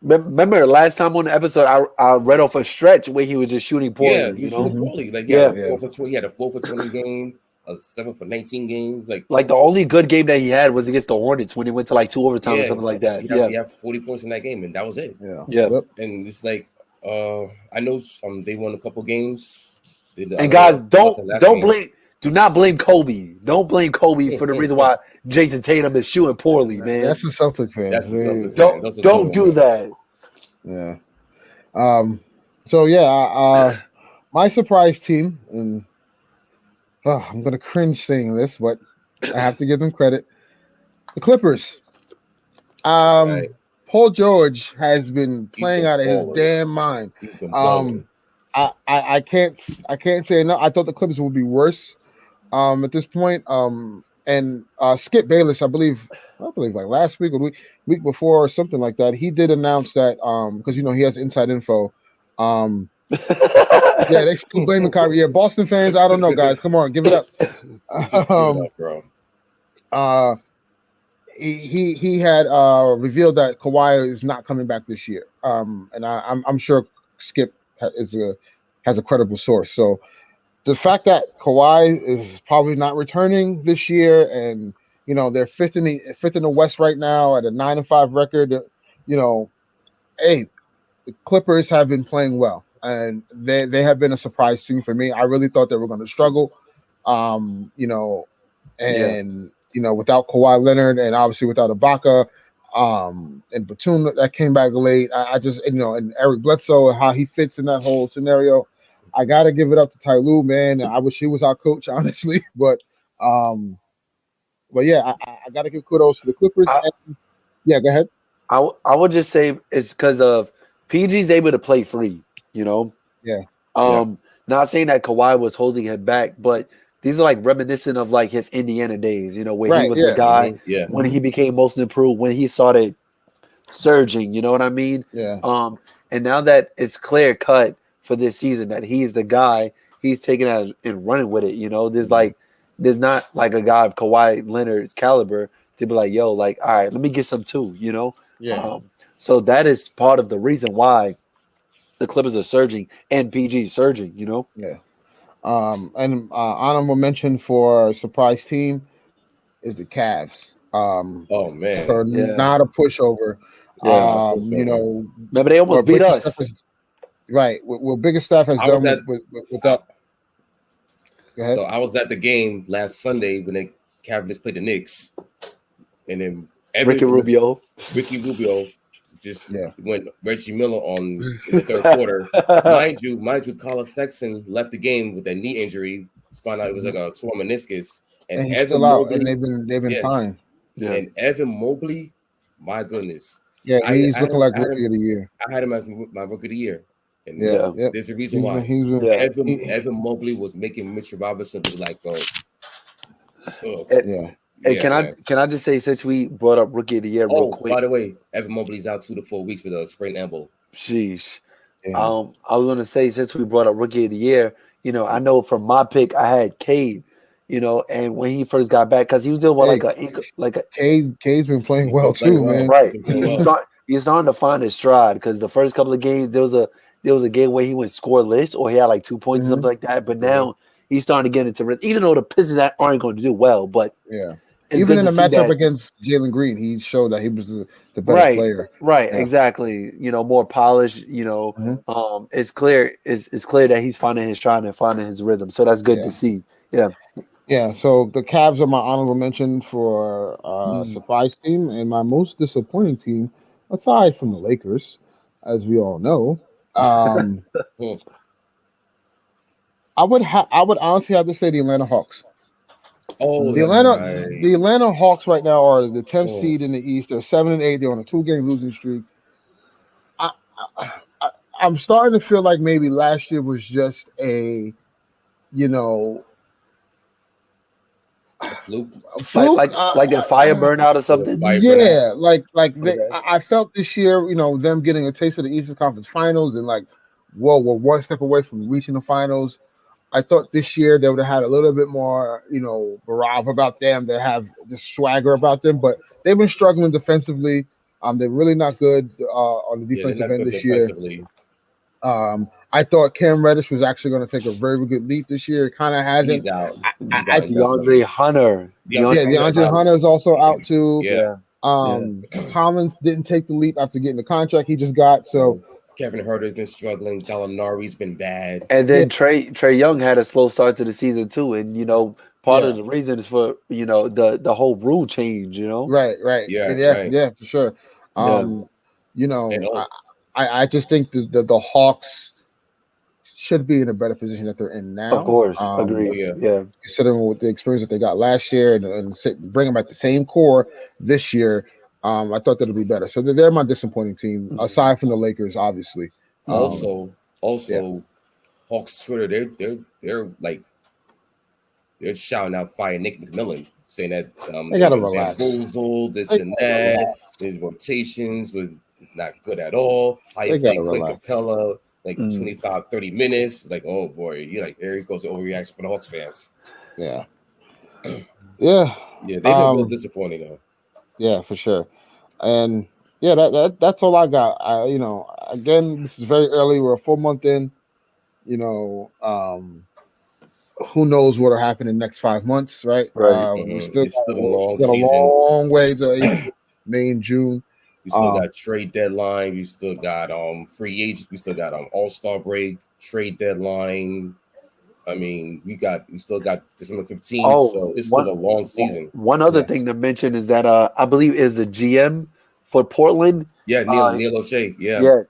Remember last time on the episode, I read off a stretch where he was just shooting poorly. Yeah, he was shooting poorly. Like, 4 for 20. He had a 4 for 20 game, a 7 for 19 games. Like the only good game that he had was against the Hornets when he went to like 2 overtime or something like that. He had 40 points in that game, and that was it. Yeah. And it's like, I know they won a couple games. And guys, do not blame Kobe. Don't blame Kobe for the reason why Jason Tatum is shooting poorly, man. That's the Celtics fan. Don't do that. Yeah. So my surprise team, and I'm gonna cringe saying this, but I have to give them credit. The Clippers. Right. Paul George has been He's playing been out of his balling. damn mind. He's been Um, balling. I can't say enough. I thought the Clippers would be worse. At this point. And Skip Bayless, I believe like last week or week before or something like that, he did announce that because he has inside info. Um, yeah, they still blaming Kyrie. Yeah, Boston fans, I don't know, guys. Come on, give it up. Just give it Um, up, bro. uh, he had revealed that Kawhi is not coming back this year. And I'm sure Skip has a credible source. So the fact that Kawhi is probably not returning this year, and they're fifth in the West right now at a 9-5 record. Hey, the Clippers have been playing well, and they have been a surprise team for me. I really thought they were going to struggle. Um, you know, Yeah. and without Kawhi Leonard, and obviously without Ibaka, and Batum that came back late. I just and Eric Bledsoe and how he fits in that whole scenario. I gotta give it up to Ty Lue, man. I wish he was our coach, honestly, um, but yeah, I gotta give kudos to the Clippers. I, And yeah, go ahead. I would just say it's because of PG's able to play free, you know. Yeah, Not saying that Kawhi was holding him back, but these are like reminiscent of like his Indiana days, where he right. was the Yeah, guy Yeah. when he became most improved, when he started surging, you know what I mean? yeah, And now that it's clear cut for this season that he's the guy, he's taking it and running with it, there's not like a guy of Kawhi Leonard's caliber to be like, yo, like, all right, let me get some too. yeah, So that is part of the reason why the Clippers are surging and PG is surging. yeah. And honorable mention for surprise team is the Cavs. Oh man. Are Yeah. not a pushover. Yeah. Not a pushover. Remember they almost What beat Biggie Steph us. has right. What Bigger Steph has I was done at with I, that. Go ahead. I was at the game last Sunday when the Cavaliers played the Knicks, and then Ricky Rubio. Ricky Rubio just Yeah. went Reggie Miller on in the third quarter. Mind you, Colin Sexton left the game with a knee injury. Found out it was like a torn meniscus. And And he's Evan still out, and Mobley, they've been yeah, fine. Yeah. and Evan Mobley, my goodness, Yeah, I he's had looking him, like rookie of the year. I had him as my rookie of the year, and Yeah, Yeah. yep. there's a reason why. He's been, Yeah. Evan Mobley was making Mitchell Robinson look like, yeah. Hey, yeah, man. can I just say, since we brought up Rookie of the Year real Oh, quick? by the way, Evan Mobley's out 2 to 4 weeks with a sprained elbow. Sheesh. Yeah. I was gonna say, since we brought up Rookie of the Year, I know from my pick I had Cade, and when he first got back, because he was dealing with like a Cade's been playing He's well been playing too, well. man. right. He's been playing well. He's starting to find his stride, because the first couple of games there was a game where he went scoreless or he had like 2 points or something like that. But now he's starting to get into rhythm, even though the Pistons aren't going to do well. But Yeah. it's Even good in to the see matchup that. against Jalen Green, he showed that he was the better Right, player. right, Yeah. exactly. More polished. It's clear. It's clear that he's finding his stride and finding his rhythm. So that's good Yeah. to see. Yeah. Yeah, so the Cavs are my honorable mention for surprise team, and my most disappointing team, aside from the Lakers, as we all know. I would honestly have to say the Atlanta Hawks. Oh, The that's Atlanta right. the Atlanta Hawks right now are the 10th Oh, seed in the East. They're 7-8. They're on a 2-game losing streak. I, I, I'm starting to feel like maybe last year was just a you know a fluke. a Like fluke. like a fire burnout or Yeah, something. fire burnout. Yeah, like Okay. I felt this year, them getting a taste of the Eastern Conference Finals, and like, whoa, we're one step away from reaching the finals. I thought this year they would have had a little bit more, barav about them. They have this swagger about them, but they've been struggling defensively. They're really not good on the Yeah, they're defensive not end good this year. defensively. I thought Cam Reddish was actually going to take a very good leap this year. It kind of hasn't. He's out. He's I out DeAndre indefinitely. Hunter. DeAndre Yeah, Hunter DeAndre out. Hunter is also out too. Yeah. Yeah. Yeah. Collins didn't take the leap after getting the contract he just got. So Kevin Herter's been struggling. Gallinari's been bad. And yeah, then Trey Young had a slow start to the season too, and part yeah, of the reason is for the whole rule change. right, Yeah, yeah, right. yeah, for sure. Yeah. Um, you And know, I just think the Hawks should be in a better position that they're in now. Of course, Oh agreed. yeah. Yeah, Considering with the experience that they got last year and bringing back the same core this year, I thought that'd be better. So they're my disappointing team, aside from the Lakers, obviously. Mhm. Yeah, Also, Hawks Twitter, they're like they're shouting out fire Nick McMillan, saying that they they've gotta been relax. bamboozled, this They and gotta that. relax. His rotations was is not good at all. How you They play gotta Clint relax. Capella like Mm. 25, 30 minutes. Like, oh boy, you're like, there he goes the overreaction for the Hawks fans. Yeah, yeah, Yeah, they've been real um, disappointing though. yeah, for sure. And yeah, that's all I got. Again, this is very early. We're a full month in. You know, who knows what'll happen in the next 5 months, right? Right. We still It's still a got, long still got a season. long way to April, May, and June. You still got trade deadline. You still got free agent. You still got All-Star break, trade deadline. I mean, we still got December 15th, Oh, so it's still a long season. one other Yeah. thing to mention is that I believe is the GM for Portland. Yeah, Neil O'Shea. Yeah. Yeah,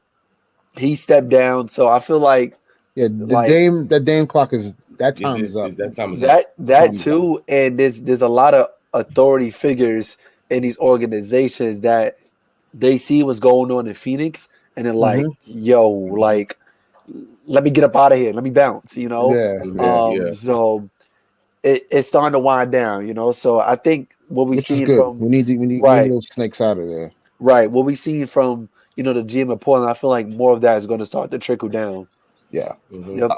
he stepped down. So I feel like Yeah, like the Dame clock that time is up. That time is up. that too, and there's a lot of authority figures in these organizations that they see what's going on in Phoenix, and then like, yo, like, let me get up out of here, let me bounce, you know. Yeah, yeah. Yeah. So it's starting to wind down, you know. So I think what we Which is seen good. from We need those snakes out of there. right, what we seen from the GM of Portland, I feel like more of that is going to start to trickle down. Yeah. Yep.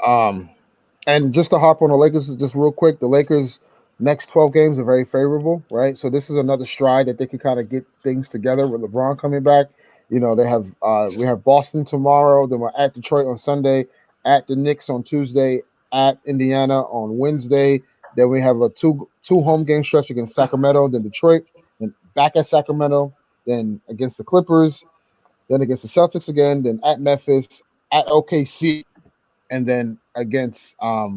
And just to hop on the Lakers, just real quick, the Lakers' next 12 games are very favorable, right? So this is another stride that they can kind of get things together with LeBron coming back. We have Boston tomorrow, then we're at Detroit on Sunday, at the Knicks on Tuesday, at Indiana on Wednesday. Then we have a two home game stretch against Sacramento, then Detroit, then back at Sacramento, then against the Clippers, then against the Celtics again, then at Memphis, at OKC, and then against Yeah,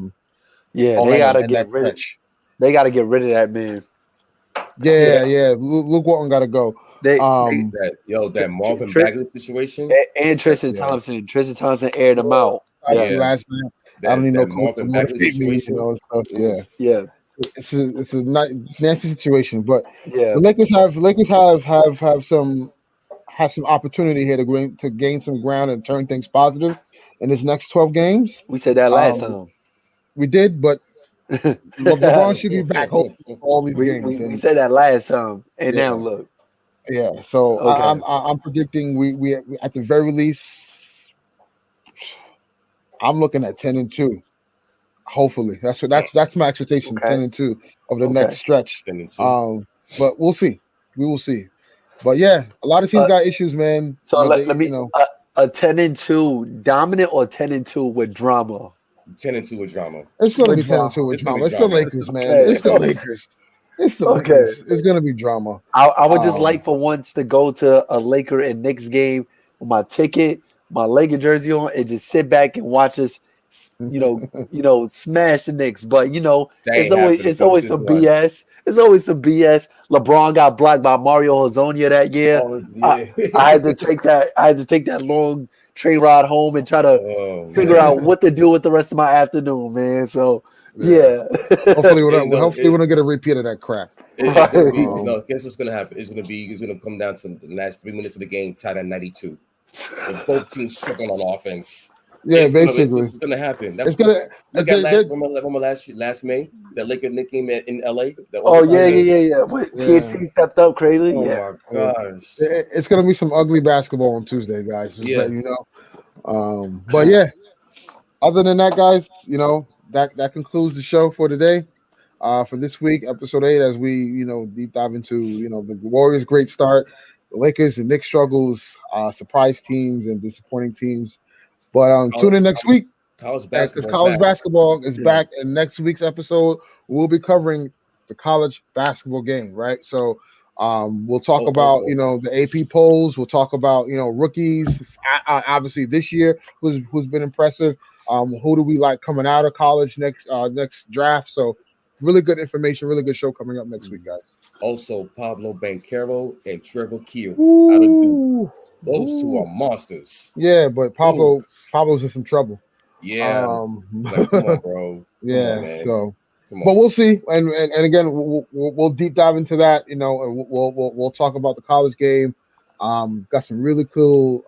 they Orlando gotta in get that rid of stretch. that man. Yeah, yeah. Luke Walton got to go. They That Marvin Tri- Bagley situation. and Tristan Yeah. Thompson. Tristan Thompson aired them out. Like Yeah, last night, I don't even know That coach to Marvin Bagley motivate me, situation. and stuff. Yeah, Oof. yeah, it's a nasty situation, but yeah. the Lakers have some opportunity here to gain some ground and turn things positive in this next 12 games. We said that last Um, we did, but time. LeBron should be back home for all these games, we and said that last time, and now yeah, look. yeah. So Okay, I'm predicting we at the very least I'm looking at 10-2. Hopefully, that's my expectation. okay, 10-2 over the okay. next stretch. 10-2. But we'll see. We will see. But yeah, a lot of teams got issues, man. So But they, let me a 10-2 dominant or 10-2 with drama. 10-2 with drama. it's gonna With be 10-2 with It's gonna be drama. It's the drama. Lakers, man. Okay, It's the Lakers. It's the okay. Lakers. It's gonna be drama. I would just Um, like for once to go to a Laker and Knicks game with my ticket, my Laker jersey on, and just sit back and watch us, smash the Knicks. But That ain't happening. it's always some This one. BS. It's always some BS. LeBron got blocked by Mario Hazonia that year. Oh, yeah. I had to take that. I had to take that long train ride home and try to Oh, figure man. out what to do with the rest of my afternoon, man. So yeah. hopefully, You know, we don't get a repeat of that crap. it's gonna be, Um, guess what's gonna happen? It's gonna come down to the last 3 minutes of the game, tied at 92. With both teams struggling on offense. Yeah, It's basically, gonna happen. That's it's gonna. look they- at they- remember last May, the Laker Knicks game in LA. Oh yeah. What, THC stepped up crazy. Oh Yeah. my gosh. It's gonna be some ugly basketball on Tuesday, guys. Just Yeah. letting you know. But yeah, other than that, guys, that concludes the show for today. For this week, episode 8, as we deep dive into the Warriors' great start, the Lakers and Knicks struggles, surprise teams and disappointing teams. But tune in next week College because basketball. college basketball is Yeah. back. In next week's episode, we'll be covering the college basketball game, right? So we'll talk about the AP polls. We'll talk about rookies. Obviously, this year who's been impressive. Who do we like coming out of college next draft? So really good information, really good show coming up next week, guys. Also, Pablo Banchero and Trevor Keels out of Duke. Those two are monsters. Yeah, but Pablo's in some trouble. Yeah. Um, Like, come on, bro. Come on, yeah. man. So, Come but on. we'll see. And again, we'll deep dive into that. You know, and we'll talk about the college game. Got some really cool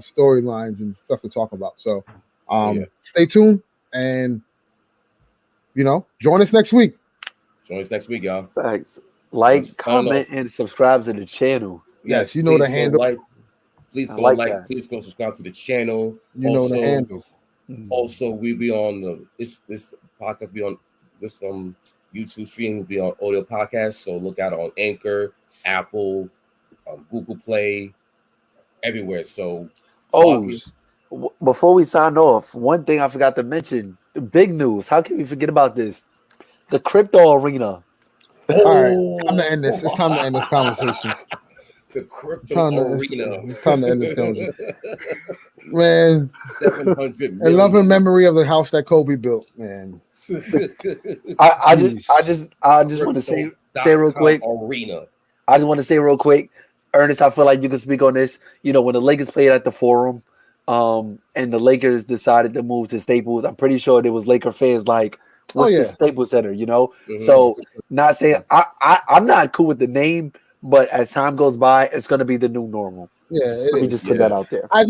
storylines and stuff to talk about. So, Oh, yeah. stay tuned and join us next week. Join us next week, y'all. Thanks. Like, Signing comment, off. and subscribe to the channel. Yes, Yes, you know the please go handle. like. Please I go like like. that. Please go subscribe to the channel. You know the handle. Also, we be on this podcast be on this YouTube stream will be on audio podcast. So look out on Anchor, Apple, Google Play, everywhere. So Oh, before we sign off, one thing I forgot to mention: the big news. How can we forget about this? The crypto arena. All right, time to end this. It's time to end this conversation. The It's crypto time to, arena. it's time to end this conversation. Man, 700 in love and million. memory of the house that Kobe built, man. I Jeez. just want to say real quick. Arena. I just want to say real quick, Ernest. I feel like you can speak on this. You know, when the Lakers played at the Forum, and the Lakers decided to move to Staples, I'm pretty sure there was Laker fans like, Oh "What's the yeah, Staples Center?" You know. Mhm. So, not saying I'm not cool with the name, but as time goes by, it's going to be the new normal. yeah, it Let me is. just put that out there. I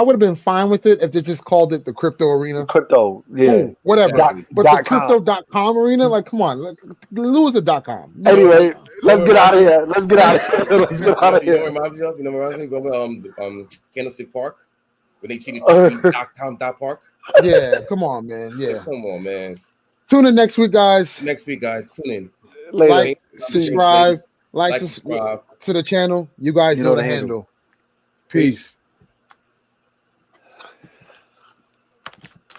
would have been fine with it if they just called it the crypto arena. Crypto, yeah. Cool, whatever. Exactly. But the .com. crypto.com arena, like, come on, lose the .com. Anyway, let's get out of here. Let's get out of here. Let's get out of You know here. what reminds me of? You know what reminds me of? Candlestick Park when they cheated to .com .park. Yeah, come on, man. Yeah, Come on, man. tune in next week, guys. Next week, guys, tune in. Later. Subscribe, Like, subscribe to the channel. You guys You know know the the handle. handle. Peace.